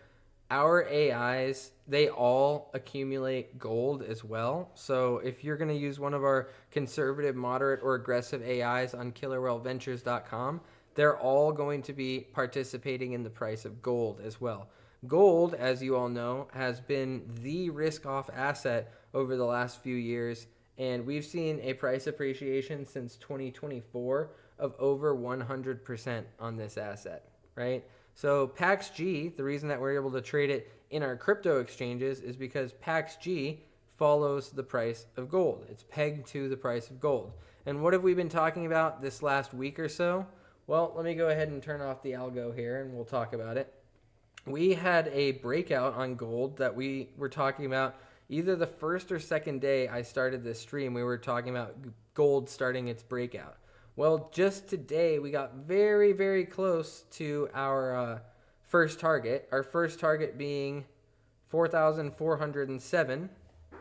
[SPEAKER 1] our AIs, they all accumulate gold as well. So if you're going to use one of our conservative, moderate, or aggressive AIs on KillerWhaleVentures.com, they're all going to be participating in the price of gold as well. Gold, as you all know, has been the risk-off asset over the last few years, and we've seen a price appreciation since 2024 of over 100% on this asset, right? So PAXG, the reason that we're able to trade it in our crypto exchanges is because PAXG follows the price of gold. It's pegged to the price of gold. And what have we been talking about this last week or so? Well, let me go ahead and turn off the algo here and we'll talk about it. We had a breakout on gold that we were talking about either the first or second day I started this stream. We were talking about gold starting its breakout. Well, just today we got very, very close to our first target. Our first target being 4,407,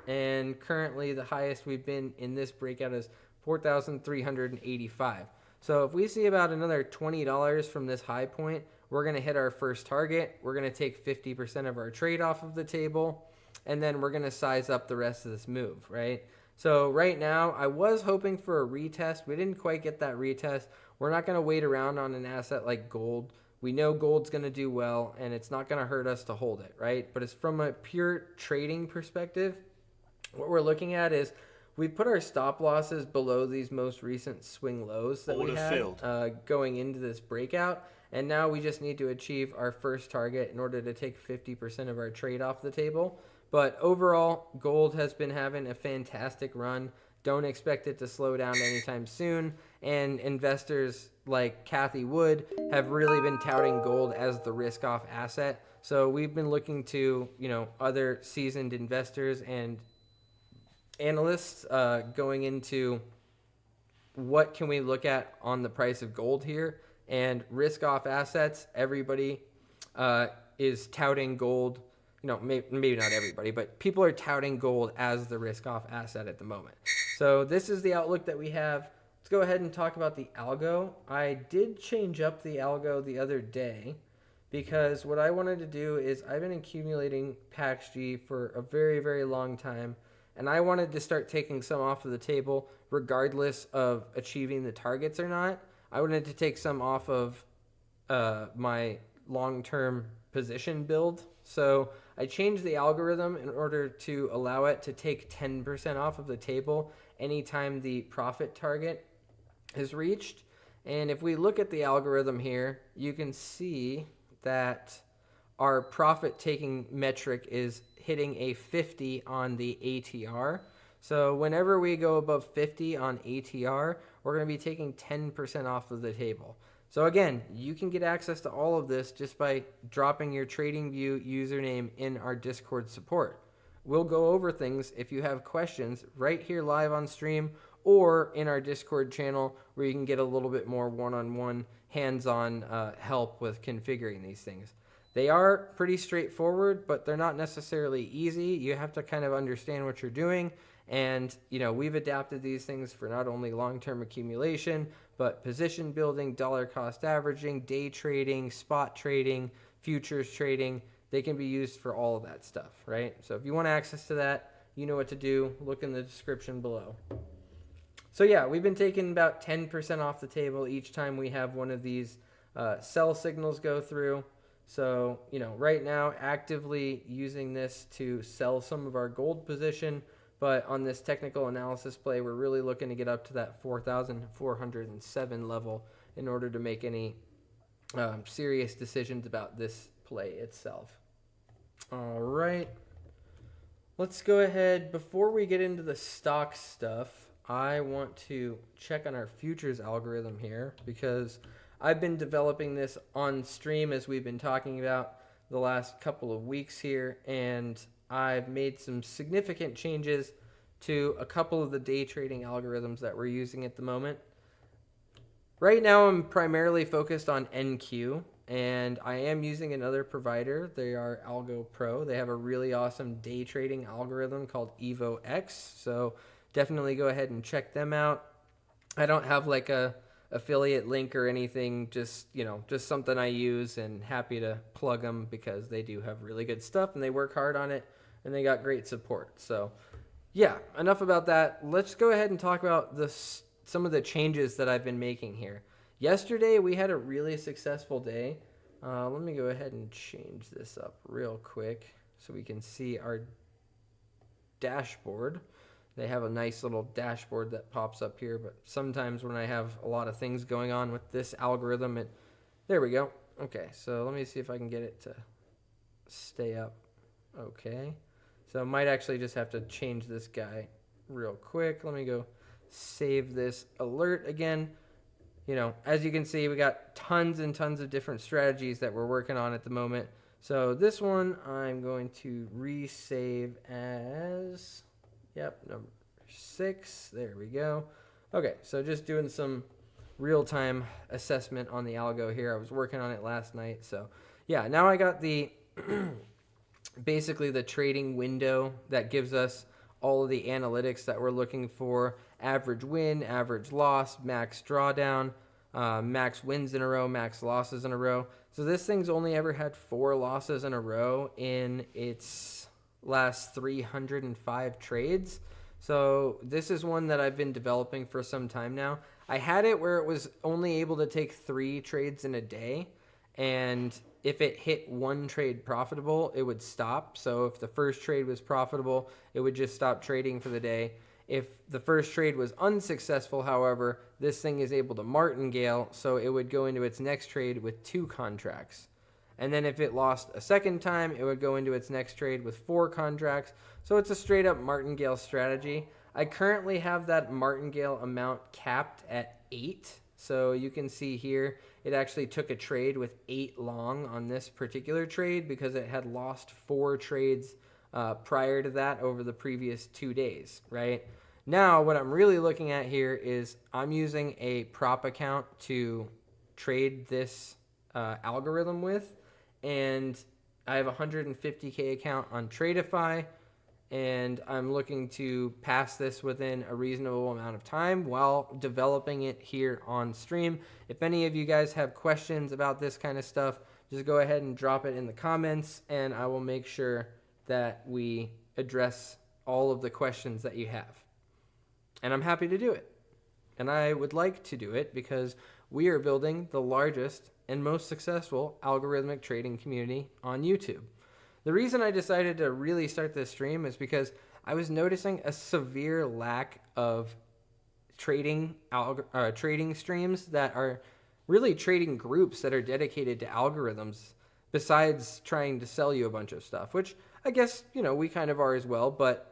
[SPEAKER 1] and currently the highest we've been in this breakout is 4,385. So if we see about another $20 from this high point, we're going to hit our first target. We're going to take 50% of our trade off of the table, and then we're going to size up the rest of this move, right? So right now, I was hoping for a retest. We didn't quite get that retest. We're not going to wait around on an asset like gold. We know gold's going to do well, and it's not going to hurt us to hold it, right? But it's from a pure trading perspective, what we're looking at is we put our stop losses below these most recent swing lows that we had going into this breakout. And now we just need to achieve our first target in order to take 50% of our trade off the table. But overall, gold has been having a fantastic run. Don't expect it to slow down anytime soon. And investors like Kathy Wood have really been touting gold as the risk-off asset. So we've been looking to, other seasoned investors and analysts going into what can we look at on the price of gold here, and risk off assets. Everybody is touting gold. Maybe not everybody, but people are touting gold as the risk off asset at the moment. So this is the outlook that we have. Let's go ahead and talk about the algo. I did change up the algo the other day because what I wanted to do is I've been accumulating PAXG for a very, very long time, and I wanted to start taking some off of the table regardless of achieving the targets or not. I wanted to take some off of my long-term position build. So I changed the algorithm in order to allow it to take 10% off of the table anytime the profit target is reached. And if we look at the algorithm here, you can see that our profit taking metric is hitting a 50 on the ATR. So whenever we go above 50 on ATR, we're going to be taking 10% off of the table. So again, you can get access to all of this just by dropping your TradingView username in our Discord support. We'll go over things if you have questions right here live on stream or in our Discord channel where you can get a little bit more one-on-one hands-on help with configuring these things. They are pretty straightforward, but they're not necessarily easy. You have to kind of understand what you're doing. And, we've adapted these things for not only long-term accumulation, but position building, dollar cost averaging, day trading, spot trading, futures trading. They can be used for all of that stuff, right? So if you want access to that, you know what to do. Look in the description below. So yeah, we've been taking about 10% off the table each time we have one of these sell signals go through. So, right now, actively using this to sell some of our gold position. But on this technical analysis play, we're really looking to get up to that 4,407 level in order to make any serious decisions about this play itself. All right. Let's go ahead. Before we get into the stock stuff, I want to check on our futures algorithm here because I've been developing this on stream as we've been talking about the last couple of weeks here, and I've made some significant changes to a couple of the day trading algorithms that we're using at the moment. Right now, I'm primarily focused on NQ, and I am using another provider. They are Algo Pro. They have a really awesome day trading algorithm called EvoX, so definitely go ahead and check them out. I don't have like a affiliate link or anything, just something I use, and happy to plug them because they do have really good stuff and they work hard on it and they got great support. So yeah, enough about that. Let's go ahead and talk about some of the changes that I've been making here. Yesterday we had a really successful day. Let me go ahead and change this up real quick so we can see our dashboard. They have a nice little dashboard that pops up here, but sometimes when I have a lot of things going on with this algorithm, there we go. Okay, so let me see if I can get it to stay up. Okay, so I might actually just have to change this guy real quick. Let me go save this alert again. As you can see, we got tons and tons of different strategies that we're working on at the moment. So this one I'm going to resave as... Yep, number 6. There we go. Okay, so just doing some real-time assessment on the algo here. I was working on it last night. So yeah, now I got the basically the trading window that gives us all of the analytics that we're looking for. Average win, average loss, max drawdown, max wins in a row, max losses in a row. So this thing's only ever had 4 losses in a row in its last 305 trades. So this is one that I've been developing for some time now. I had it where it was only able to take 3 trades in a day, and if it hit 1 trade profitable, it would stop. So if the first trade was profitable, it would just stop trading for the day. If the first trade was unsuccessful, however, this thing is able to martingale, so it would go into its next trade with 2 contracts. And then if it lost a second time, it would go into its next trade with 4 contracts. So it's a straight up martingale strategy. I currently have that martingale amount capped at 8. So you can see here, it actually took a trade with 8 long on this particular trade because it had lost 4 trades prior to that over the previous 2 days, right? Now, what I'm really looking at here is I'm using a prop account to trade this algorithm with, and I have a 150K account on Tradify, and I'm looking to pass this within a reasonable amount of time while developing it here on stream. If any of you guys have questions about this kind of stuff, just go ahead and drop it in the comments, and I will make sure that we address all of the questions that you have. And I'm happy to do it. And I would like to do it because we are building the largest and most successful algorithmic trading community on YouTube. The reason I decided to really start this stream is because I was noticing a severe lack of trading streams that are really trading groups that are dedicated to algorithms, besides trying to sell you a bunch of stuff, which I guess, we kind of are as well. But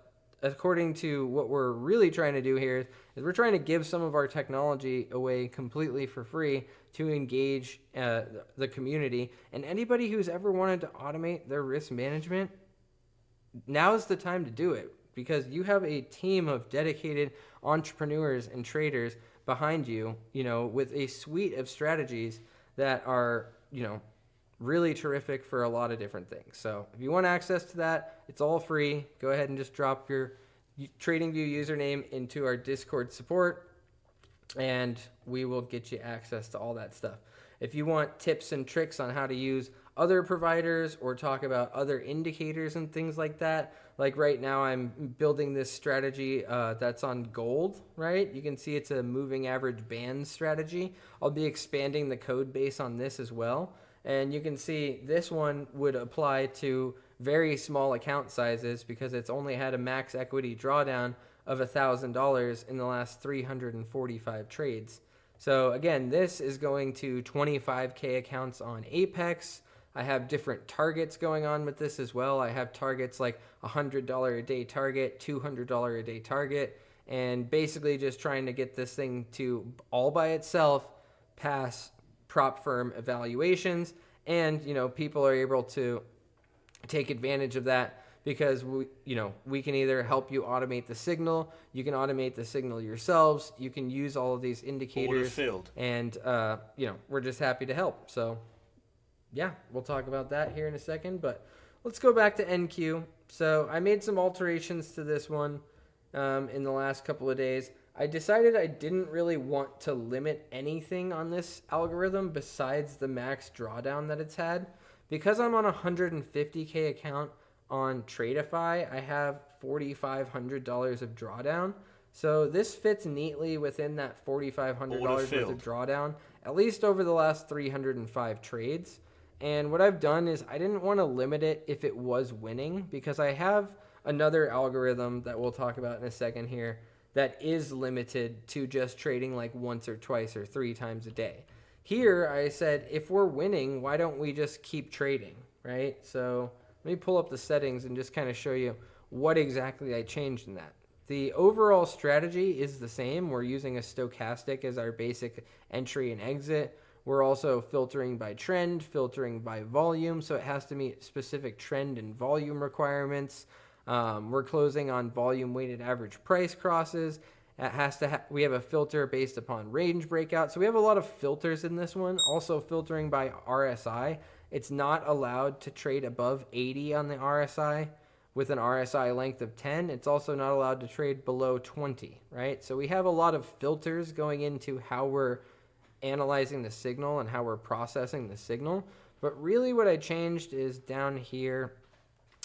[SPEAKER 1] according to what we're really trying to do here is we're trying to give some of our technology away completely for free to engage the community. And anybody who's ever wanted to automate their risk management, now is the time to do it, because you have a team of dedicated entrepreneurs and traders behind you, with a suite of strategies that are, really terrific for a lot of different things. So if you want access to that, it's all free. Go ahead and just drop your TradingView username into our Discord support, and we will get you access to all that stuff. If you want tips and tricks on how to use other providers or talk about other indicators and things like that, like right now I'm building this strategy that's on gold, right? You can see it's a moving average band strategy. I'll be expanding the code base on this as well. And you can see this one would apply to very small account sizes because it's only had a max equity drawdown of $1,000 in the last 345 trades. So again, this is going to 25K accounts on Apex. I have different targets going on with this as well. I have targets like $100 a day target, $200 a day target, and basically just trying to get this thing to all by itself pass prop firm evaluations. And people are able to take advantage of that because we can either help you automate the signal, you can automate the signal yourselves, you can use all of these indicators, and we're just happy to help. So yeah, we'll talk about that here in a second, but let's go back to NQ. So I made some alterations to this one in the last couple of days. I decided I didn't really want to limit anything on this algorithm besides the max drawdown that it's had. Because I'm on a 150K account on Tradify, I have $4,500 of drawdown. So this fits neatly within that $4,500 worth of drawdown, at least over the last 305 trades. And what I've done is I didn't want to limit it if it was winning, because I have another algorithm that we'll talk about in a second here that is limited to just trading like once or twice or 3 times a day. Here, I said, if we're winning, why don't we just keep trading, right? So let me pull up the settings and just kind of show you what exactly I changed in that. The overall strategy is the same. We're using a stochastic as our basic entry and exit. We're also filtering by trend, filtering by volume, so it has to meet specific trend and volume requirements. We're closing on volume weighted average price crosses. It has to we have a filter based upon range breakout. So we have a lot of filters in this one. Also filtering by RSI. It's not allowed to trade above 80 on the RSI with an RSI length of 10. It's also not allowed to trade below 20, right? So we have a lot of filters going into how we're analyzing the signal and how we're processing the signal. But really what I changed is down here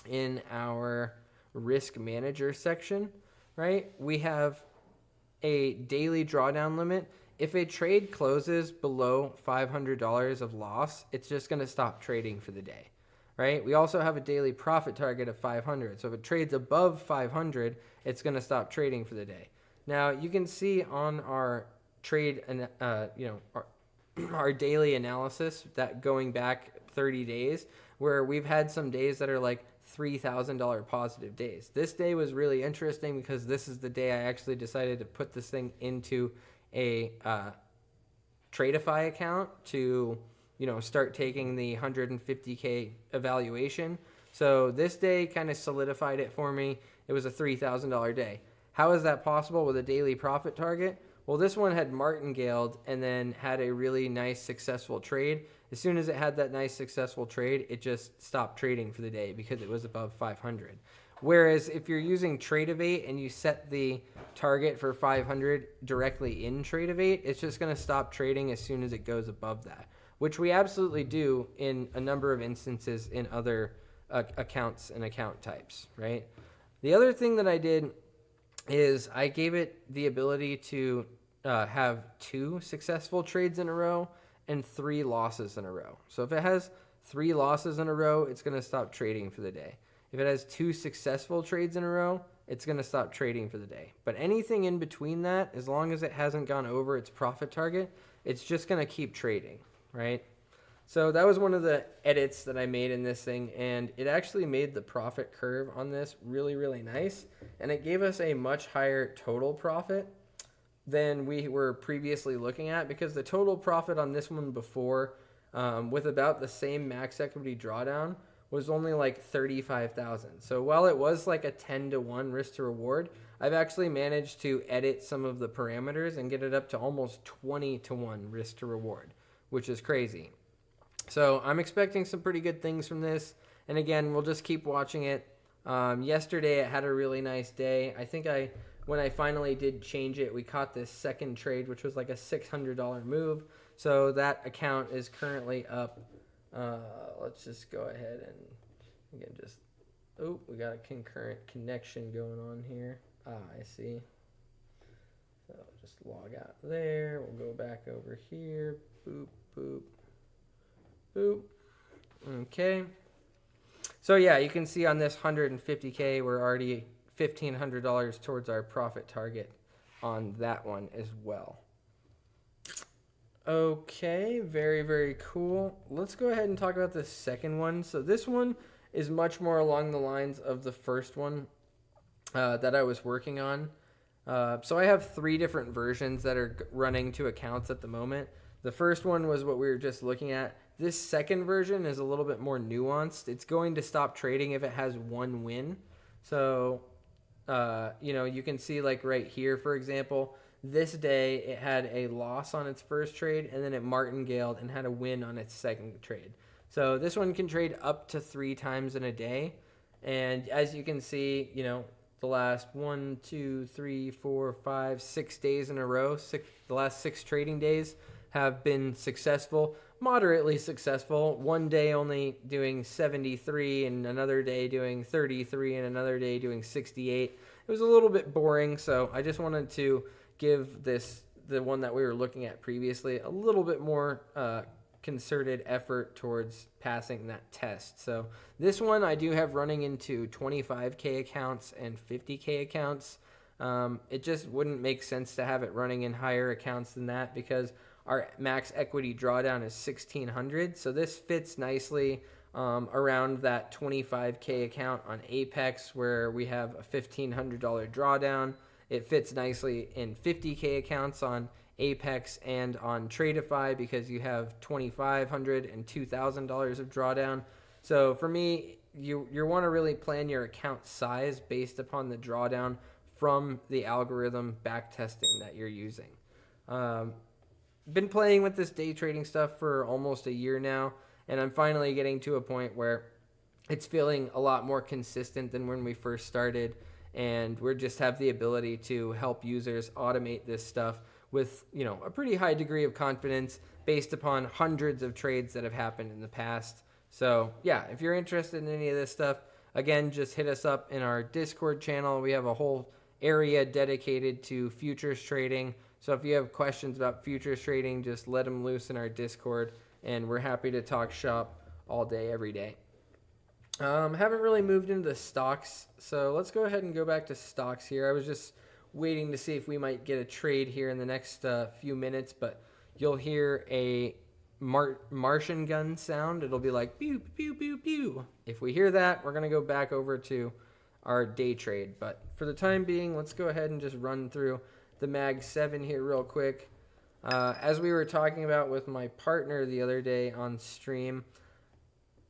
[SPEAKER 1] in our risk manager section, right? We have a daily drawdown limit. If a trade closes below $500 of loss, it's just going to stop trading for the day, right? We also have a daily profit target of 500. So if it trades above 500, it's going to stop trading for the day. Now you can see on our trade and our daily analysis that going back 30 days, where we've had some days that are like $3,000 positive days. This day was really interesting because this is the day I actually decided to put this thing into a Tradify account to start taking the 150K evaluation. So this day kind of solidified it for me. It was a $3,000 day. How is that possible with a daily profit target? Well, this one had martingaled and then had a really nice successful trade. As soon as it had that nice successful trade, it just stopped trading for the day because it was above 500. Whereas if you're using Tradivate and you set the target for 500 directly in Tradivate, it's just going to stop trading as soon as it goes above that, which we absolutely do in a number of instances in other accounts and account types, right? The other thing that I did is I gave it the ability to have 2 successful trades in a row and 3 losses in a row. So if it has 3 losses in a row, it's going to stop trading for the day. If it has 2 successful trades in a row, it's going to stop trading for the day. But anything in between that, as long as it hasn't gone over its profit target, it's just going to keep trading, right? So that was one of the edits that I made in this thing, and it actually made the profit curve on this really, really nice, and it gave us a much higher total profit than we were previously looking at, because the total profit on this one before, with about the same max equity drawdown, was only like 35,000. So while it was like a 10-to-1 risk to reward, I've actually managed to edit some of the parameters and get it up to almost 20-to-1 risk to reward, which is crazy. So I'm expecting some pretty good things from this. And again, we'll just keep watching it. Yesterday, it had a really nice day. I think when I finally did change it, we caught this second trade, which was like a $600 move. So that account is currently up. Let's just go ahead and again, we got a concurrent connection going on here. I see. So just log out there. We'll go back over here. Boop, boop, boop. Okay. So yeah, you can see on this 150K, we're already $1,500 towards our profit target on that one as well. Okay, very, very cool. Let's go ahead and talk about the second one. So this one is much more along the lines of the first one that I was working on. So I have 3 different versions that are running to accounts at the moment. The first one was what we were just looking at. This second version is a little bit more nuanced. It's going to stop trading if it has 1 win. So, you can see like right here, for example, this day it had a loss on its first trade, and then it martingaled and had a win on its second trade. So this one can trade up to 3 times in a day. And as you can see, the last 1, 2, 3, 4, 5, 6 days in a row, the last 6 trading days have been successful, moderately successful. One day only doing 73, and another day doing 33, and another day doing 68. It was a little bit boring, so I just wanted to give the one that we were looking at previously, a little bit more concerted effort towards passing that test. So this one I do have running into 25K accounts and 50K accounts. It just wouldn't make sense to have it running in higher accounts than that, because our max equity drawdown is 1,600. So this fits nicely around that 25K account on Apex, where we have a $1,500 drawdown. It fits nicely in 50K accounts on Apex and on Tradify, because you have $2,500 and $2,000 of drawdown. So for me, you want to really plan your account size based upon the drawdown from the algorithm back testing that you're using. Been playing with this day trading stuff for almost a year now, and I'm finally getting to a point where it's feeling a lot more consistent than when we first started, and we just have the ability to help users automate this stuff with a pretty high degree of confidence based upon hundreds of trades that have happened in the past. So yeah, if you're interested in any of this stuff, again, just hit us up in our Discord channel. We have a whole area dedicated to futures trading. So if you have questions about futures trading, just let them loose in our Discord, and we're happy to talk shop all day, every day. Haven't really moved into the stocks, so let's go ahead and go back to stocks here. I was just waiting to see if we might get a trade here in the next few minutes, but you'll hear a Martian gun sound. It'll be like pew, pew, pew, pew. If we hear that, we're going to go back over to our day trade. But for the time being, let's go ahead and just run through the Mag 7 here real quick. As we were talking about with my partner the other day on stream,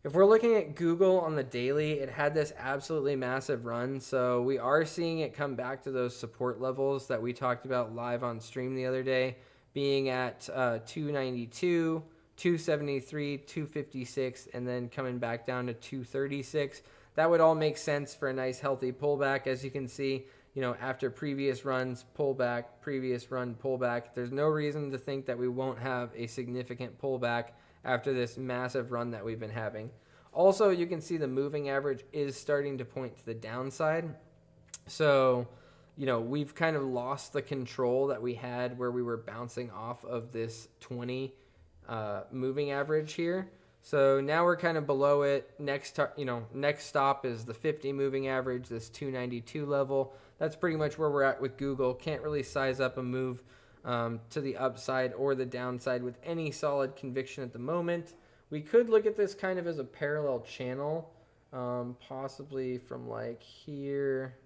[SPEAKER 1] If we're looking at Google on the daily, it had this absolutely massive run. So we are seeing it come back to those support levels that we talked about live on stream the other day, being at 292, 273, 256, and then coming back down to 236. That would all make sense for a nice healthy pullback. As you can see, after previous runs, pullback, previous run, pullback. There's no reason to think that we won't have a significant pullback after this massive run that we've been having. Also, you can see the moving average is starting to point to the downside. So, we've kind of lost the control that we had where we were bouncing off of this 20 moving average here. So now we're kind of below it. Next stop is the 50 moving average, this 292 level. That's pretty much where we're at with Google. Can't really size up a move to the upside or the downside with any solid conviction at the moment. We could look at this kind of as a parallel channel, possibly from like here.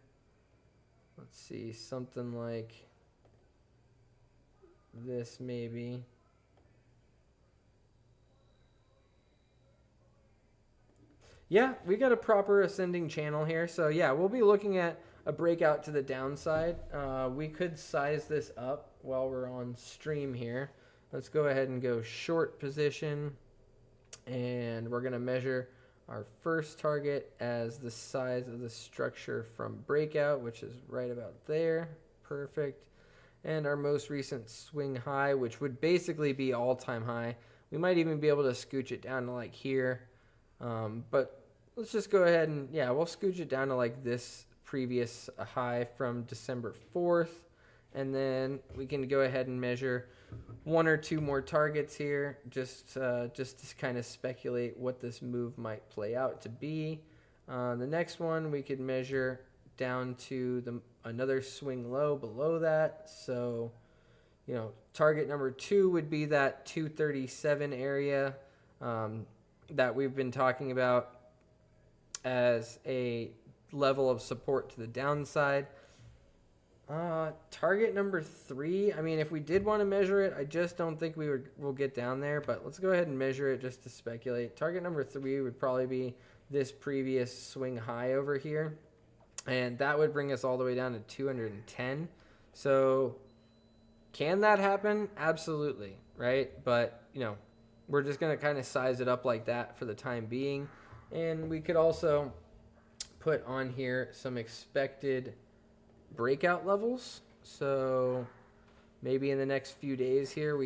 [SPEAKER 1] Let's see, something like this maybe. Yeah, we got a proper ascending channel here. So yeah, we'll be looking at a breakout to the downside. We could size this up while we're on stream here. Let's go ahead and go short position. And we're going to measure our first target as the size of the structure from breakout, which is right about there. Perfect. And our most recent swing high, which would basically be all-time high. We might even be able to scooch it down to like here. But let's just go ahead and, yeah, we'll scooch it down to like this previous high from December 4th. And then we can go ahead and measure one or two more targets here just to kind of speculate what this move might play out to be. The next one we could measure down to another swing low below that. So, target number 2 would be that 237 area that we've been talking about as a level of support to the downside. Target number 3, I mean, if we did want to measure it, I just don't think we'll get down there, but let's go ahead and measure it just to speculate. Target number 3 would probably be this previous swing high over here, and that would bring us all the way down to 210. So can that happen? Absolutely, right? But, we're just going to kind of size it up like that for the time being. And we could also put on here some expected breakout levels. So maybe in the next few days here,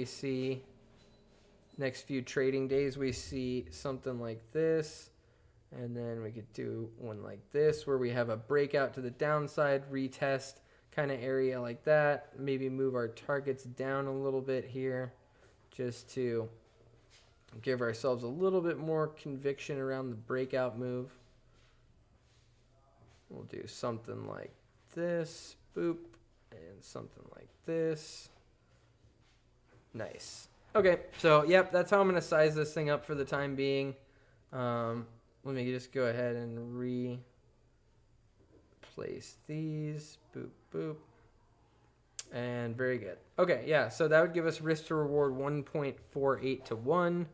[SPEAKER 1] next few trading days, we see something like this. And then we could do one like this where we have a breakout to the downside, retest kind of area like that. Maybe move our targets down a little bit here just to give ourselves a little bit more conviction around the breakout move. We'll do something like this, boop, and something like this. Nice. Okay, so yep, that's how I'm going to size this thing up for the time being. Let me just go ahead and replace these. Boop, boop. And very good. Okay, yeah, so that would give us risk to reward 1.48 to 1,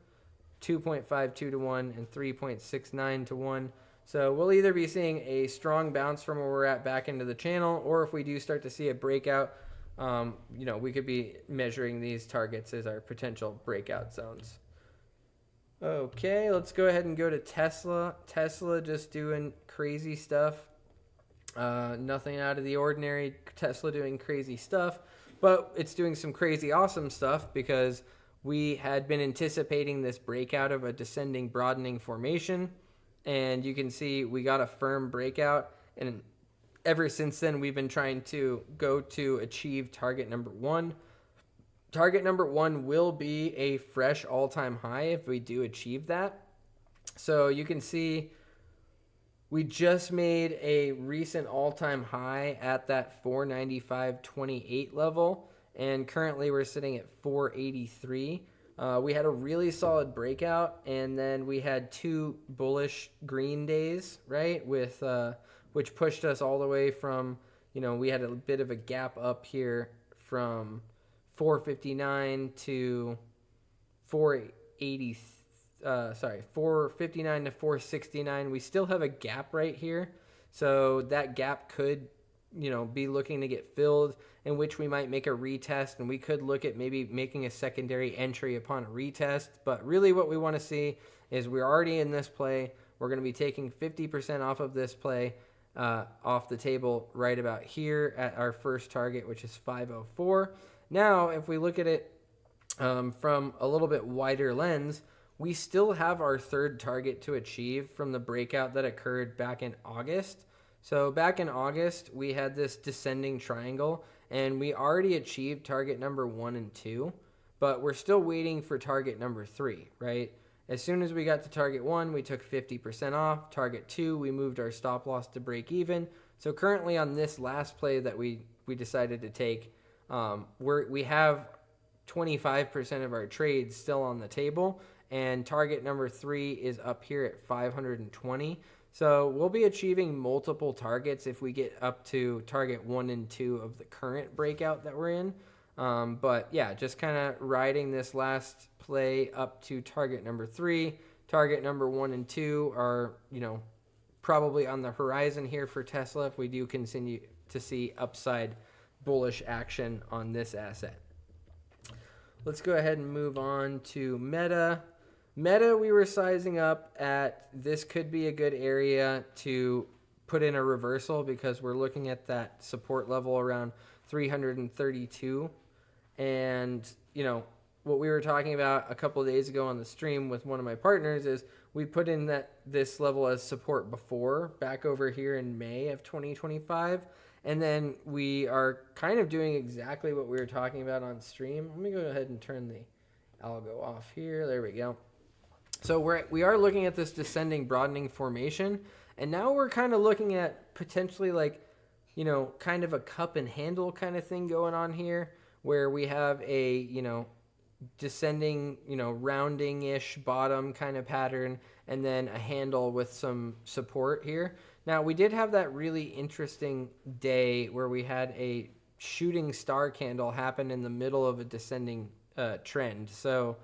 [SPEAKER 1] 2.52 to 1, and 3.69 to 1. So we'll either be seeing a strong bounce from where we're at back into the channel, or if we do start to see a breakout, we could be measuring these targets as our potential breakout zones. Okay, let's go ahead and go to Tesla. Tesla just doing crazy stuff. Nothing out of the ordinary. Tesla doing crazy stuff, but it's doing some crazy awesome stuff because we had been anticipating this breakout of a descending broadening formation, and you can see we got a firm breakout, and ever since then we've been trying to go to achieve target number 1. Target number 1 will be a fresh all-time high if we do achieve that. So you can see we just made a recent all-time high at that 495.28 level, and currently we're sitting at 483. We had a really solid breakout, and then we had 2 bullish green days, right, with which pushed us all the way from, we had a bit of a gap up here from 459 to 480, 459 to 469. We still have a gap right here, so that gap could, be looking to get filled, in which we might make a retest, and we could look at maybe making a secondary entry upon a retest. But really what we want to see is we're already in this play. We're going to be taking 50% off of this play, off the table right about here at our first target, which is 504. Now, if we look at it from a little bit wider lens, we still have our third target to achieve from the breakout that occurred back in August. So back in August, we had this descending triangle, and we already achieved target number 1 and 2, but we're still waiting for target number 3, right? As soon as we got to target 1, we took 50% off. Target 2, we moved our stop loss to break even. So currently on this last play that we decided to take, we have 25% of our trades still on the table, and target number 3 is up here at 520. So we'll be achieving multiple targets if we get up to target 1 and 2 of the current breakout that we're in. But yeah, just kind of riding this last play up to target number 3. Target number 1 and 2 are, probably on the horizon here for Tesla if we do continue to see upside bullish action on this asset. Let's go ahead and move on to Meta. Meta, we were sizing up at, this could be a good area to put in a reversal because we're looking at that support level around 332. And, what we were talking about a couple of days ago on the stream with one of my partners is we put in this level as support before, back over here in May of 2025. And then we are kind of doing exactly what we were talking about on stream. Let me go ahead and turn the algo off here. There we go. So we are looking at this descending broadening formation, and now we're kind of looking at potentially kind of a cup and handle kind of thing going on here, where we have a, descending, rounding-ish bottom kind of pattern, and then a handle with some support here. Now, we did have that really interesting day where we had a shooting star candle happen in the middle of a descending trend. So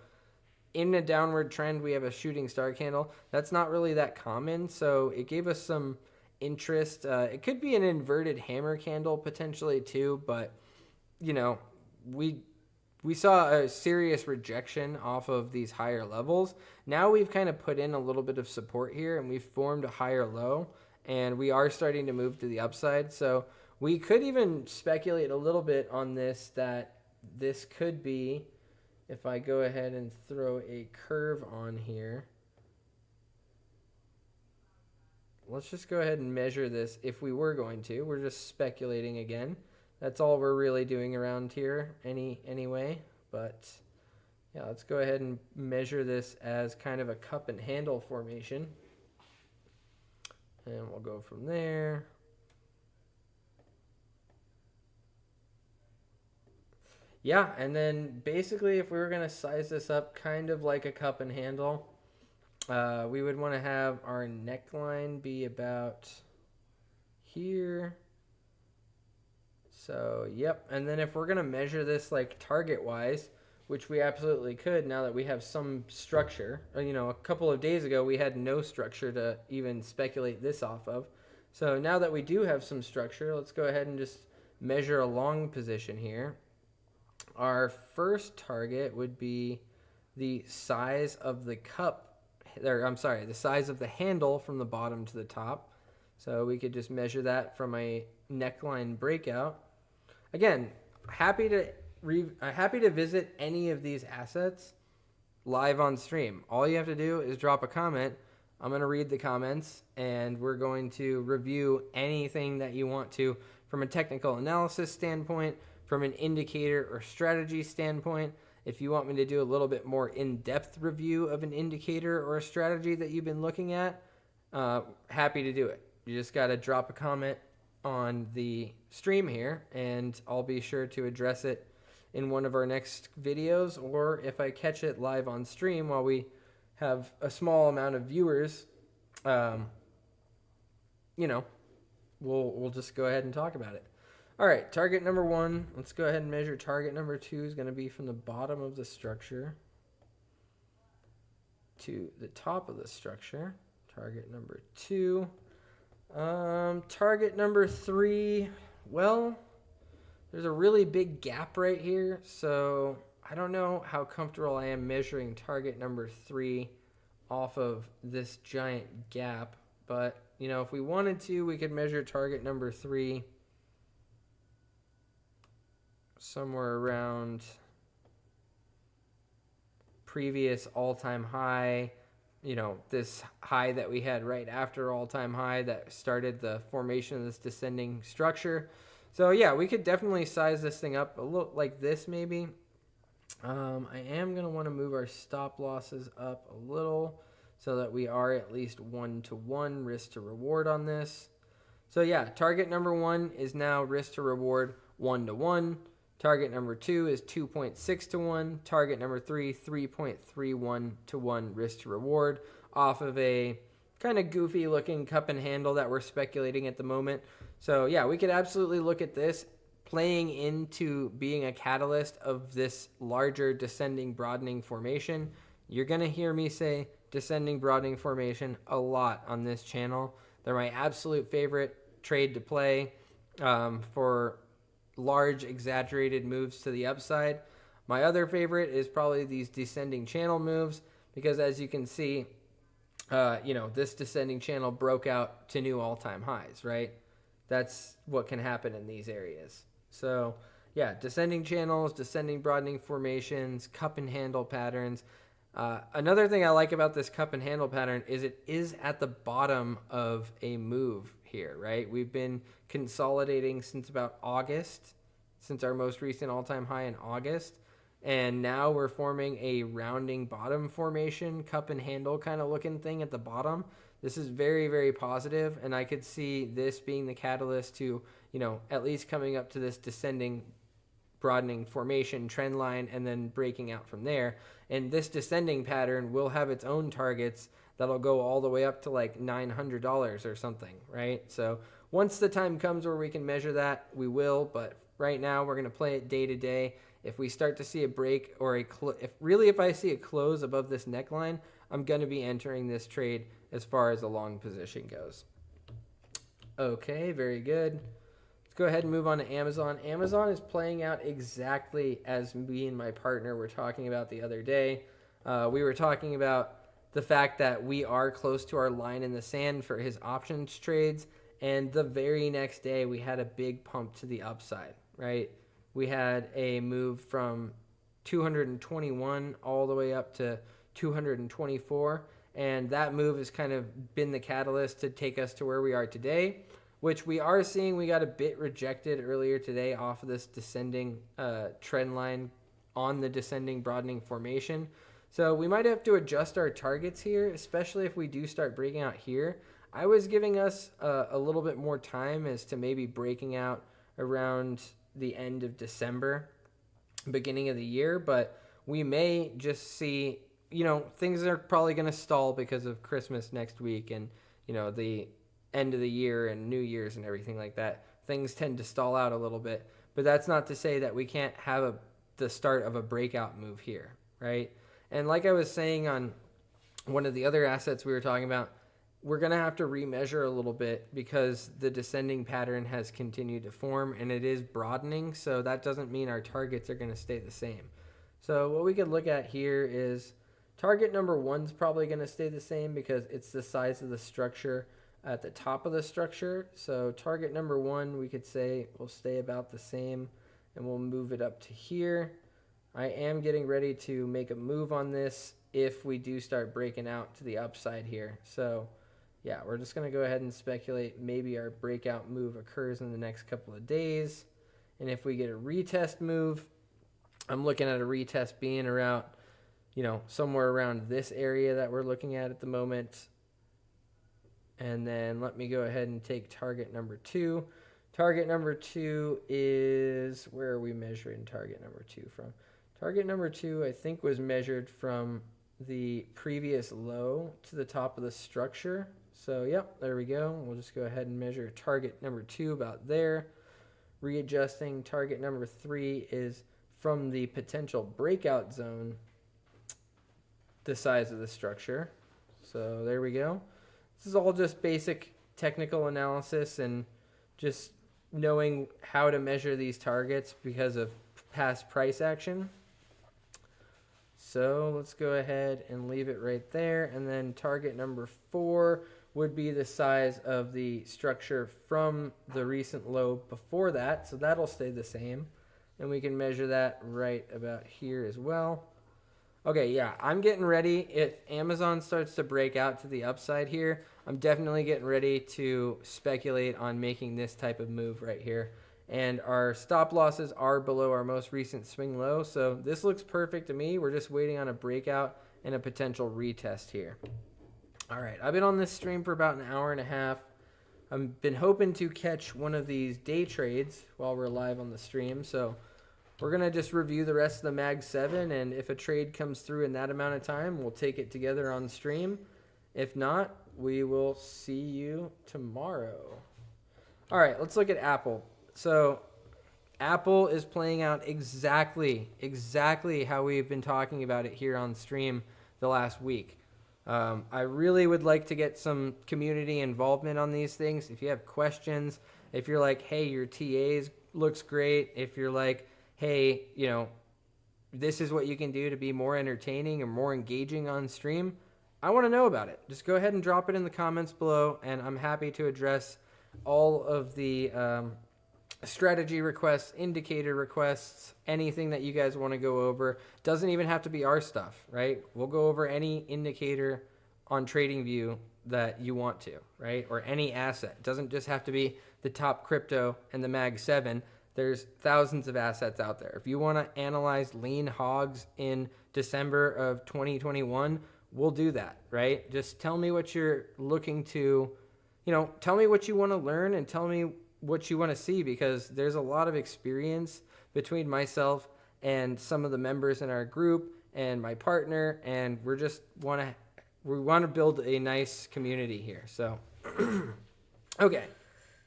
[SPEAKER 1] in a downward trend, we have a shooting star candle. That's not really that common, so it gave us some interest. It could be an inverted hammer candle potentially too, but we saw a serious rejection off of these higher levels. Now we've kind of put in a little bit of support here, and we've formed a higher low, and we are starting to move to the upside. So we could even speculate a little bit on this, that this could be, if I go ahead and throw a curve on here, let's just go ahead and measure this if we were going to. We're just speculating again. That's all we're really doing around here anyway. But yeah, let's go ahead and measure this as kind of a cup and handle formation. And we'll go from there. Yeah, and then basically if we were going to size this up kind of like a cup and handle, we would want to have our neckline be about here. So, yep. And then if we're going to measure this like target-wise, which we absolutely could now that we have some structure. A couple of days ago, we had no structure to even speculate this off of. So now that we do have some structure, let's go ahead and just measure a long position here. Our first target would be the size of the the size of the handle from the bottom to the top. So we could just measure that from a neckline breakout. Again, happy to visit any of these assets live on stream. All you have to do is drop a comment. I'm going to read the comments, and we're going to review anything that you want to from a technical analysis standpoint, from an indicator or strategy standpoint. If you want me to do a little bit more in-depth review of an indicator or a strategy that you've been looking at, happy to do it. You just got to drop a comment on the stream here, and I'll be sure to address it in one of our next videos, or if I catch it live on stream while we have a small amount of viewers, we'll just go ahead and talk about it. All right, target number 1. Let's go ahead and measure target number 2 is going to be from the bottom of the structure to the top of the structure. Target number 2. Target number 3, well, there's a really big gap right here, so I don't know how comfortable I am measuring target number 3 off of this giant gap, but, you know, if we wanted to, we could measure target number 3 somewhere around previous all-time high, you know, this high that we had right after all-time high that started the formation of this descending structure. So yeah, we could definitely size this thing up a little like this maybe. I am going to want to move our stop losses up a little so that we are at least 1-to-1 risk to reward on this. So yeah, target number 1 is now risk to reward 1-to-1. Target number 2 is 2.6-to-1. Target number 3, 3.31-to-1 risk to reward off of a kind of goofy looking cup and handle that we're speculating at the moment. So yeah, we could absolutely look at this playing into being a catalyst of this larger descending broadening formation. You're going to hear me say descending broadening formation a lot on this channel. They're my absolute favorite trade to play for large exaggerated moves to the upside. My other favorite is probably these descending channel moves, because as you can see, you know, this descending channel broke out to new all-time highs, right? That's what can happen in these areas. So yeah, descending channels, descending broadening formations, cup and handle patterns. Another thing I like about this cup and handle pattern is it is at the bottom of a move here, right? We've been consolidating since about August, since our most recent all-time high in August. And now we're forming a rounding bottom formation, cup and handle kind of looking thing at the bottom. This is very, very positive, and I could see this being the catalyst to, you know, at least coming up to this descending broadening formation trend line and then breaking out from there. And this descending pattern will have its own targets that'll go all the way up to like $900 or something, right? So once the time comes where we can measure that, we will, but right now we're going to play it day to day. If we start to see a break or if I see a close above this neckline, I'm going to be entering this trade as far as the long position goes. Okay, very good. Let's go ahead and move on to Amazon. Amazon is playing out exactly as me and my partner were talking about the other day. We were talking about the fact that we are close to our line in the sand for his options trades, and the very next day we had a big pump to the upside, right? We had a move from 221 all the way up to 224, and that move has kind of been the catalyst to take us to where we are today, which we are seeing. We got a bit rejected earlier today off of this descending trend line on the descending broadening formation. So we might have to adjust our targets here, especially if we do start breaking out here. I was giving us a little bit more time as to maybe breaking out around the end of December, beginning of the year, but we may just see, you know, things are probably going to stall because of Christmas next week and, you know, the end of the year and New Year's and everything like that. Things tend to stall out a little bit, but that's not to say that we can't have the start of a breakout move here, right? And like I was saying on one of the other assets we were talking about, we're going to have to remeasure a little bit because the descending pattern has continued to form and it is broadening. So that doesn't mean our targets are going to stay the same. So what we could look at here is target number 1 is probably going to stay the same because it's the size of the structure at the top of the structure. So target number 1, we could say will stay about the same and we'll move it up to here. I am getting ready to make a move on this if we do start breaking out to the upside here. So yeah, we're just going to go ahead and speculate maybe our breakout move occurs in the next couple of days. And if we get a retest move, I'm looking at a retest being around, you know, somewhere around this area that we're looking at the moment. And then let me go ahead and take target number 2. Target number 2 is, where are we measuring target number 2 from? Target number 2, I think, was measured from the previous low to the top of the structure. So, yep, there we go. We'll just go ahead and measure target number 2 about there. Readjusting target number 3 is from the potential breakout zone the size of the structure. So there we go. This is all just basic technical analysis and just knowing how to measure these targets because of past price action. So let's go ahead and leave it right there. And then target number 4 would be the size of the structure from the recent low before that. So that'll stay the same. And we can measure that right about here as well. Okay, yeah, I'm getting ready. If Amazon starts to break out to the upside here, I'm definitely getting ready to speculate on making this type of move right here. And our stop losses are below our most recent swing low, so this looks perfect to me. We're just waiting on a breakout and a potential retest here. All right, I've been on this stream for about an hour and a half. I've been hoping to catch one of these day trades while we're live on the stream, so we're going to just review the rest of the Mag 7, and if a trade comes through in that amount of time, we'll take it together on stream. If not, we will see you tomorrow. All right, let's look at Apple. So Apple is playing out exactly how we've been talking about it here on stream the last week. I really would like to get some community involvement on these things. If you have questions, if you're like, hey, your TAs looks great, if you're like, hey, you know, this is what you can do to be more entertaining or more engaging on stream, I want to know about it. Just go ahead and drop it in the comments below, and I'm happy to address all of the strategy requests, indicator requests, anything that you guys want to go over. Doesn't even have to be our stuff, right? We'll go over any indicator on TradingView that you want to, right? Or any asset. It doesn't just have to be the top crypto and the Mag 7. There's thousands of assets out there. If you want to analyze lean hogs in December of 2021, we'll do that, right? Just tell me what you're looking to, tell me what you want to learn and tell me what you want to see, because there's a lot of experience between myself and some of the members in our group and my partner, and we want to build a nice community here. So, okay,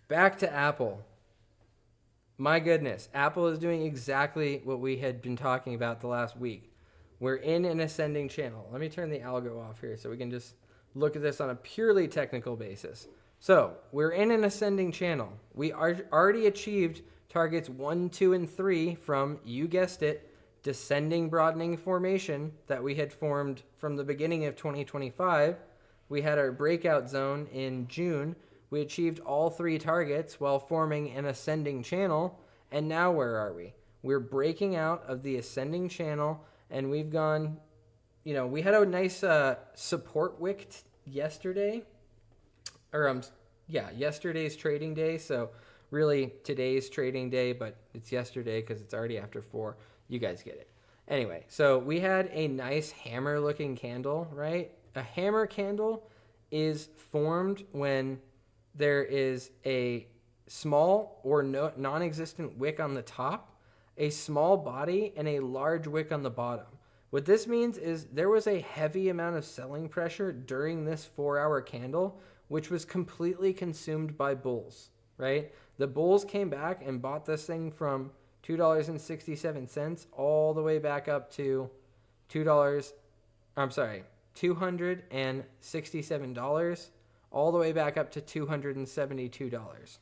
[SPEAKER 1] back to Apple. My goodness, Apple is doing exactly what we had been talking about the last week. We're in an ascending channel. Let me turn the algo off here so we can just look at this on a purely technical basis. So we're in an ascending channel. We already achieved targets 1, 2, and 3 from, you guessed it, descending broadening formation that we had formed from the beginning of 2025. We had our breakout zone in June. We achieved all 3 targets while forming an ascending channel. And now where are we? We're breaking out of the ascending channel, and we've gone, we had a nice support wick yesterday. Yesterday's trading day. So really today's trading day, but it's yesterday because it's already after 4. You guys get it. Anyway, so we had a nice hammer looking candle, right? A hammer candle is formed when there is a small or non-existent wick on the top, a small body, and a large wick on the bottom. What this means is there was a heavy amount of selling pressure during this 4-hour candle, which was completely consumed by bulls, right? The bulls came back and bought this thing from $2.67 all the way back up to $267, all the way back up to $272.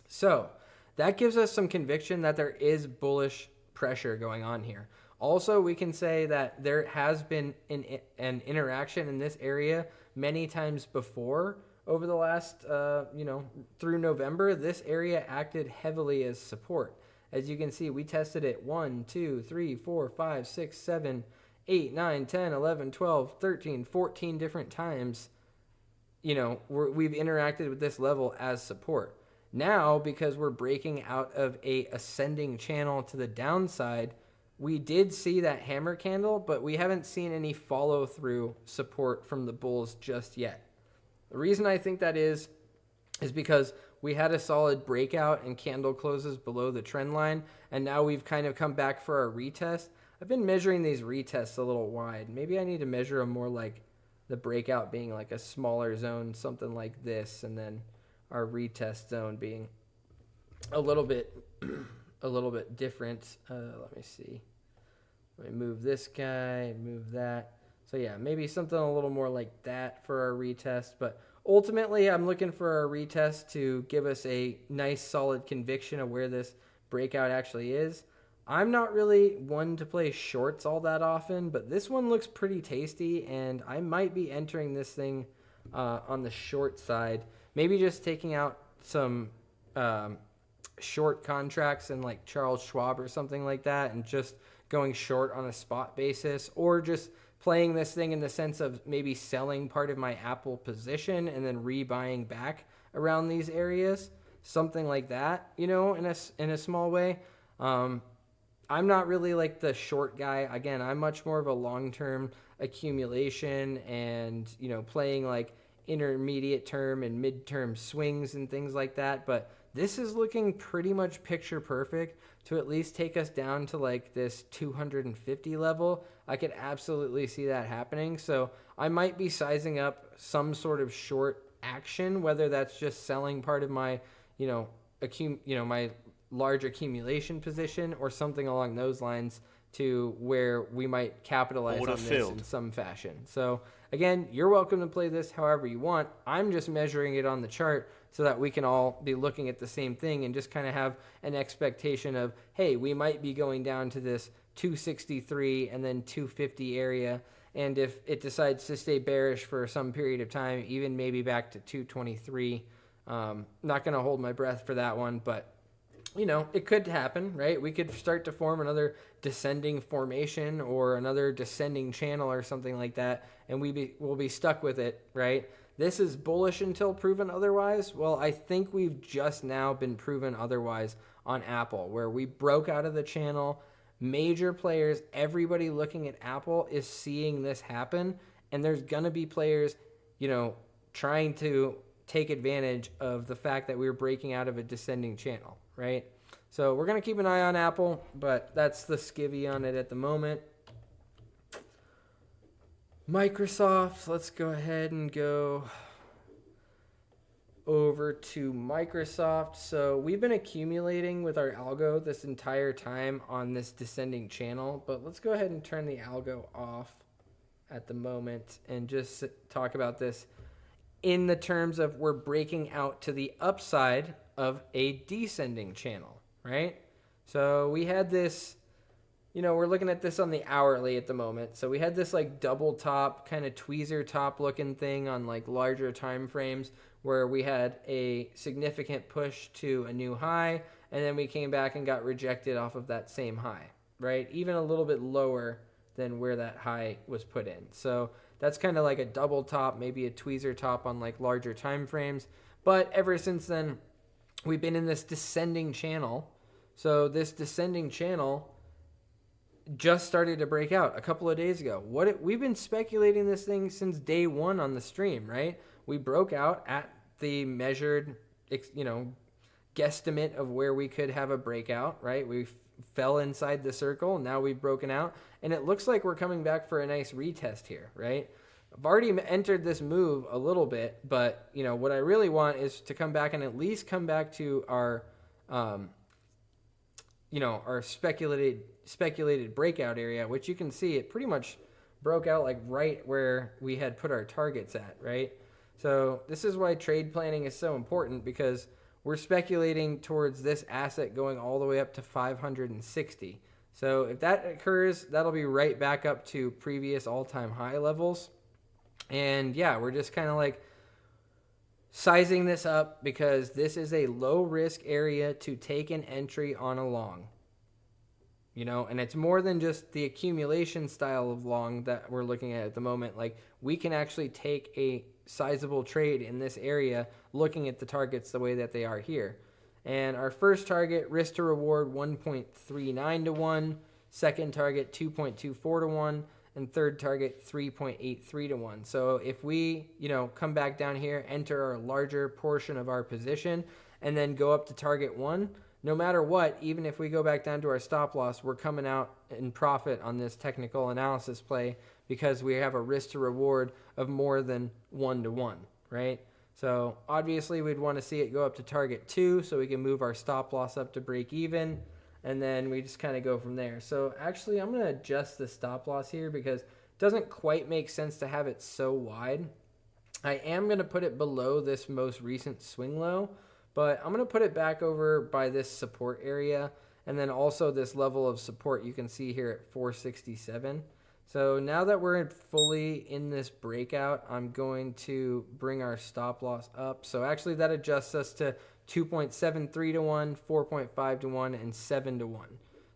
[SPEAKER 1] So that gives us some conviction that there is bullish pressure going on here. Also, we can say that there has been an interaction in this area many times before over the last, through November. This area acted heavily as support. As you can see, we tested it 1, 2, 3, 4, 5, 6, 7, 8, 9, 10, 11, 12, 13, 14 different times. We've interacted with this level as support. Now, because we're breaking out of a ascending channel to the downside, we did see that hammer candle, but we haven't seen any follow-through support from the bulls just yet. The reason I think that is because we had a solid breakout and candle closes below the trend line, and now we've kind of come back for our retest. I've been measuring these retests a little wide. Maybe I need to measure them more like the breakout being like a smaller zone, something like this, and then our retest zone being a little bit different. Let me see. Let me move this guy, move that. So yeah, maybe something a little more like that for our retest. But ultimately, I'm looking for our retest to give us a nice solid conviction of where this breakout actually is. I'm not really one to play shorts all that often, but this one looks pretty tasty, and I might be entering this thing on the short side. Maybe just taking out some short contracts in like Charles Schwab or something like that, and just going short on a spot basis, or just playing this thing in the sense of maybe selling part of my Apple position and then rebuying back around these areas, something like that, you know, in a small way. I'm not really like the short guy. Again, I'm much more of a long-term accumulation and, you know, playing like intermediate term and mid-term swings and things like that. But this is looking pretty much picture perfect to at least take us down to like this 250 level. I could absolutely see that happening. So I might be sizing up some sort of short action, whether that's just selling part of my, my large accumulation position or something along those lines, to where we might capitalize on this in some fashion. So again, you're welcome to play this however you want. I'm just measuring it on the chart so that we can all be looking at the same thing and just kind of have an expectation of, hey, we might be going down to this 263 and then 250 area. And if it decides to stay bearish for some period of time, even maybe back to 223, not going to hold my breath for that one, but you know, it could happen, right? We could start to form another descending formation or another descending channel or something like that, and we'll be stuck with it, right? This is bullish until proven otherwise. Well, I think we've just now been proven otherwise on Apple, where we broke out of the channel. Major players, everybody looking at Apple is seeing this happen, and there's going to be players, you know, trying to take advantage of the fact that we were breaking out of a descending channel, right? So we're going to keep an eye on Apple, but that's the skivvy on it at the moment. Microsoft, let's go ahead and go over to Microsoft. So we've been accumulating with our algo this entire time on this descending channel, but let's go ahead and turn the algo off at the moment and just talk about this in the terms of we're breaking out to the upside of a descending channel, right? So we had this, you know, we're looking at this on the hourly at the moment. So we had this like double top, kind of tweezer top looking thing on like larger time frames, where we had a significant push to a new high, and then we came back and got rejected off of that same high, right? Even a little bit lower than where that high was put in. So that's kind of like a double top, maybe a tweezer top on like larger time frames. But ever since then, we've been in this descending channel. So this descending channel just started to break out a couple of days ago. We've been speculating this thing since day one on the stream, right? We broke out at the measured, you know, guesstimate of where we could have a breakout, right? We fell inside the circle. Now we've broken out, and it looks like we're coming back for a nice retest here, right? I've already entered this move a little bit, but you know what I really want is to come back and at least come back to our, our speculated breakout area, which you can see it pretty much broke out like right where we had put our targets at, right? So this is why trade planning is so important, because we're speculating towards this asset going all the way up to 560. So if that occurs, that'll be right back up to previous all-time high levels. And yeah, we're just kind of like sizing this up because this is a low risk area to take an entry on a long. You know, and it's more than just the accumulation style of long that we're looking at the moment. Like, we can actually take a sizable trade in this area looking at the targets the way that they are here. And our first target, risk to reward 1.39 to 1, second target 2.24 to 1, and third target 3.83 to 1. So if we, you know, come back down here, enter our larger portion of our position, and then go up to target 1, no matter what, even if we go back down to our stop loss, we're coming out in profit on this technical analysis play because we have a risk to reward of more than 1 to 1, right? So obviously we'd want to see it go up to target 2 so we can move our stop loss up to break even, and then we just kind of go from there. So actually I'm going to adjust the stop loss here because doesn't quite make sense to have it so wide. I am going to put it below this most recent swing low, but I'm going to put it back over by this support area, and then also this level of support you can see here at 467. So now that we're fully in this breakout, I'm going to bring our stop loss up. So actually that adjusts us to 2.73 to 1, 4.5 to 1, and 7 to 1.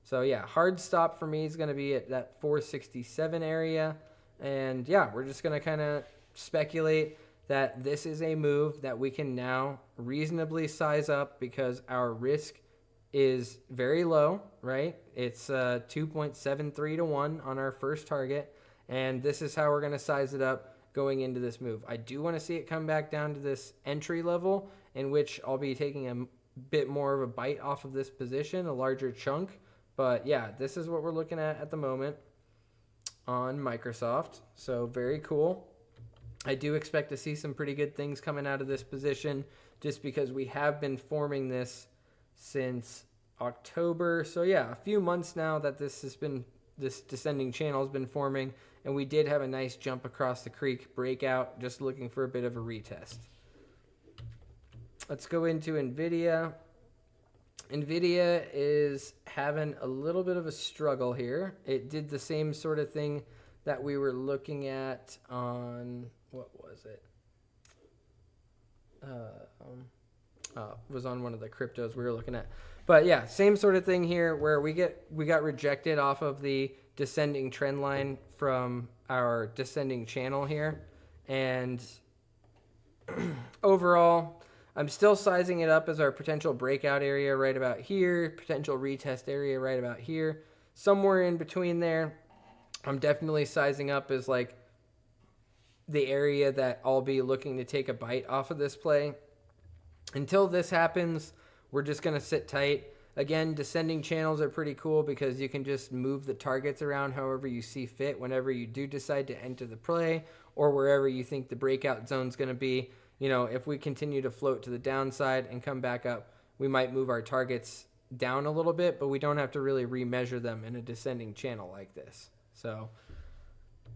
[SPEAKER 1] So yeah, hard stop for me is going to be at that 467 area. And yeah, we're just going to kind of speculate that this is a move that we can now reasonably size up because our risk is very low, right? It's 2.73 to 1 on our first target, and this is how we're going to size it up going into this move. I do want to see it come back down to this entry level, in which I'll be taking a bit more of a bite off of this position, a larger chunk. But yeah, this is what we're looking at the moment on Microsoft. So very cool. I do expect to see some pretty good things coming out of this position just because we have been forming this since October. So yeah, a few months now that this descending channel has been forming, and we did have a nice jump across the creek breakout, just looking for a bit of a retest. Let's go into NVIDIA. NVIDIA is having a little bit of a struggle here. It did the same sort of thing that we were looking at on, what was it? Was on one of the cryptos we were looking at. But yeah, same sort of thing here where we got rejected off of the descending trend line from our descending channel here. And overall, I'm still sizing it up as our potential breakout area right about here, potential retest area right about here. Somewhere in between there, I'm definitely sizing up as like the area that I'll be looking to take a bite off of this play. Until this happens, we're just going to sit tight. Again, descending channels are pretty cool because you can just move the targets around however you see fit whenever you do decide to enter the play or wherever you think the breakout zone is going to be. You know, if we continue to float to the downside and come back up, we might move our targets down a little bit, but we don't have to really remeasure them in a descending channel like this. So,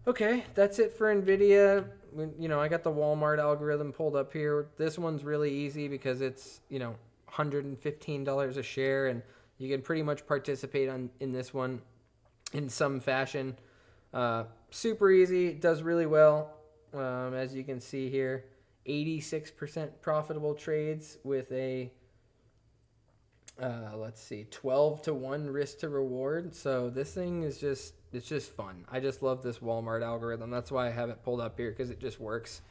[SPEAKER 1] okay, that's it for NVIDIA. You know, I got the Walmart algorithm pulled up here. This one's really easy because it's, you know, $115 a share, and you can pretty much participate in this one in some fashion. Super easy. It does really well, as you can see here. 86% profitable trades with a, let's see, 12 to 1 risk to reward. So this thing is it's just fun. I just love this Walmart algorithm. That's why I have it pulled up here, because it just works.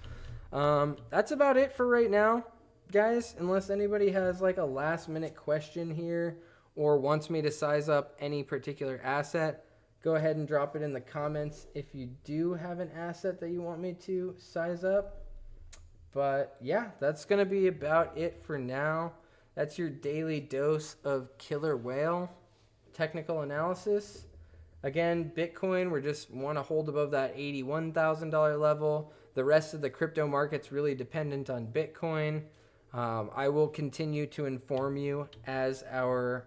[SPEAKER 1] That's about it for right now, guys, unless anybody has like a last minute question here or wants me to size up any particular asset. Go ahead and drop it in the comments if you do have an asset that you want me to size up. But yeah, that's going to be about it for now. That's your daily dose of Killer Whale technical analysis. Again, Bitcoin, we just want to hold above that $81,000 level. The rest of the crypto market's really dependent on Bitcoin. I will continue to inform you as our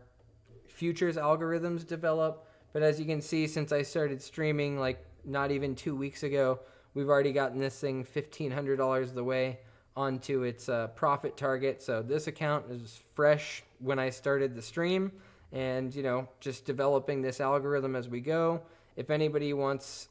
[SPEAKER 1] futures algorithms develop. But as you can see, since I started streaming like not even 2 weeks ago, we've already gotten this thing $1,500 the way onto its profit target. So this account is fresh when I started the stream, and you know, just developing this algorithm as we go. If anybody wants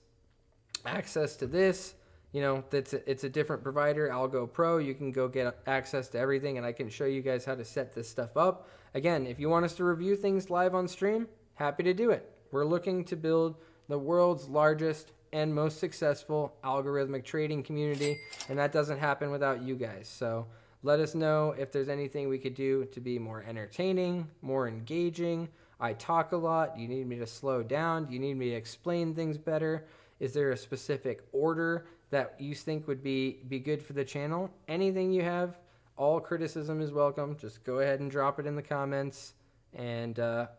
[SPEAKER 1] access to this, you know, it's a different provider, Algo Pro. You can go get access to everything, and I can show you guys how to set this stuff up. Again, if you want us to review things live on stream, happy to do it. We're looking to build the world's largest and most successful algorithmic trading community, and that doesn't happen without you guys. So let us know if there's anything we could do to be more entertaining, more engaging. I talk a lot. Do you need me to slow down? Do you need me to explain things better? Is there a specific order that you think would be good for the channel? Anything you have, all criticism is welcome. Just go ahead and drop it in the comments, and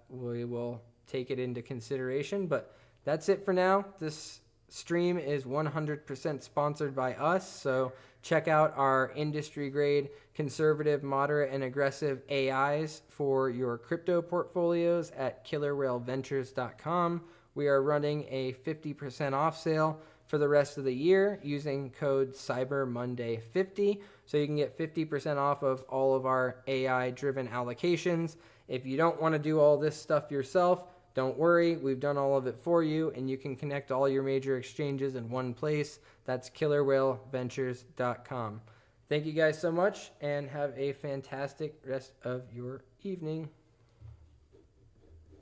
[SPEAKER 1] we will take it into consideration. But that's it for now. This stream is 100% sponsored by us, so check out our industry grade conservative, moderate, and aggressive AIs for your crypto portfolios at killerwhaleventures.com. we are running a 50% off sale for the rest of the year using code CyberMonday50. So you can get 50% off of all of our AI-driven allocations. If you don't want to do all this stuff yourself, don't worry. We've done all of it for you, and you can connect all your major exchanges in one place. That's KillerWhaleVentures.com. Thank you guys so much, and have a fantastic rest of your evening.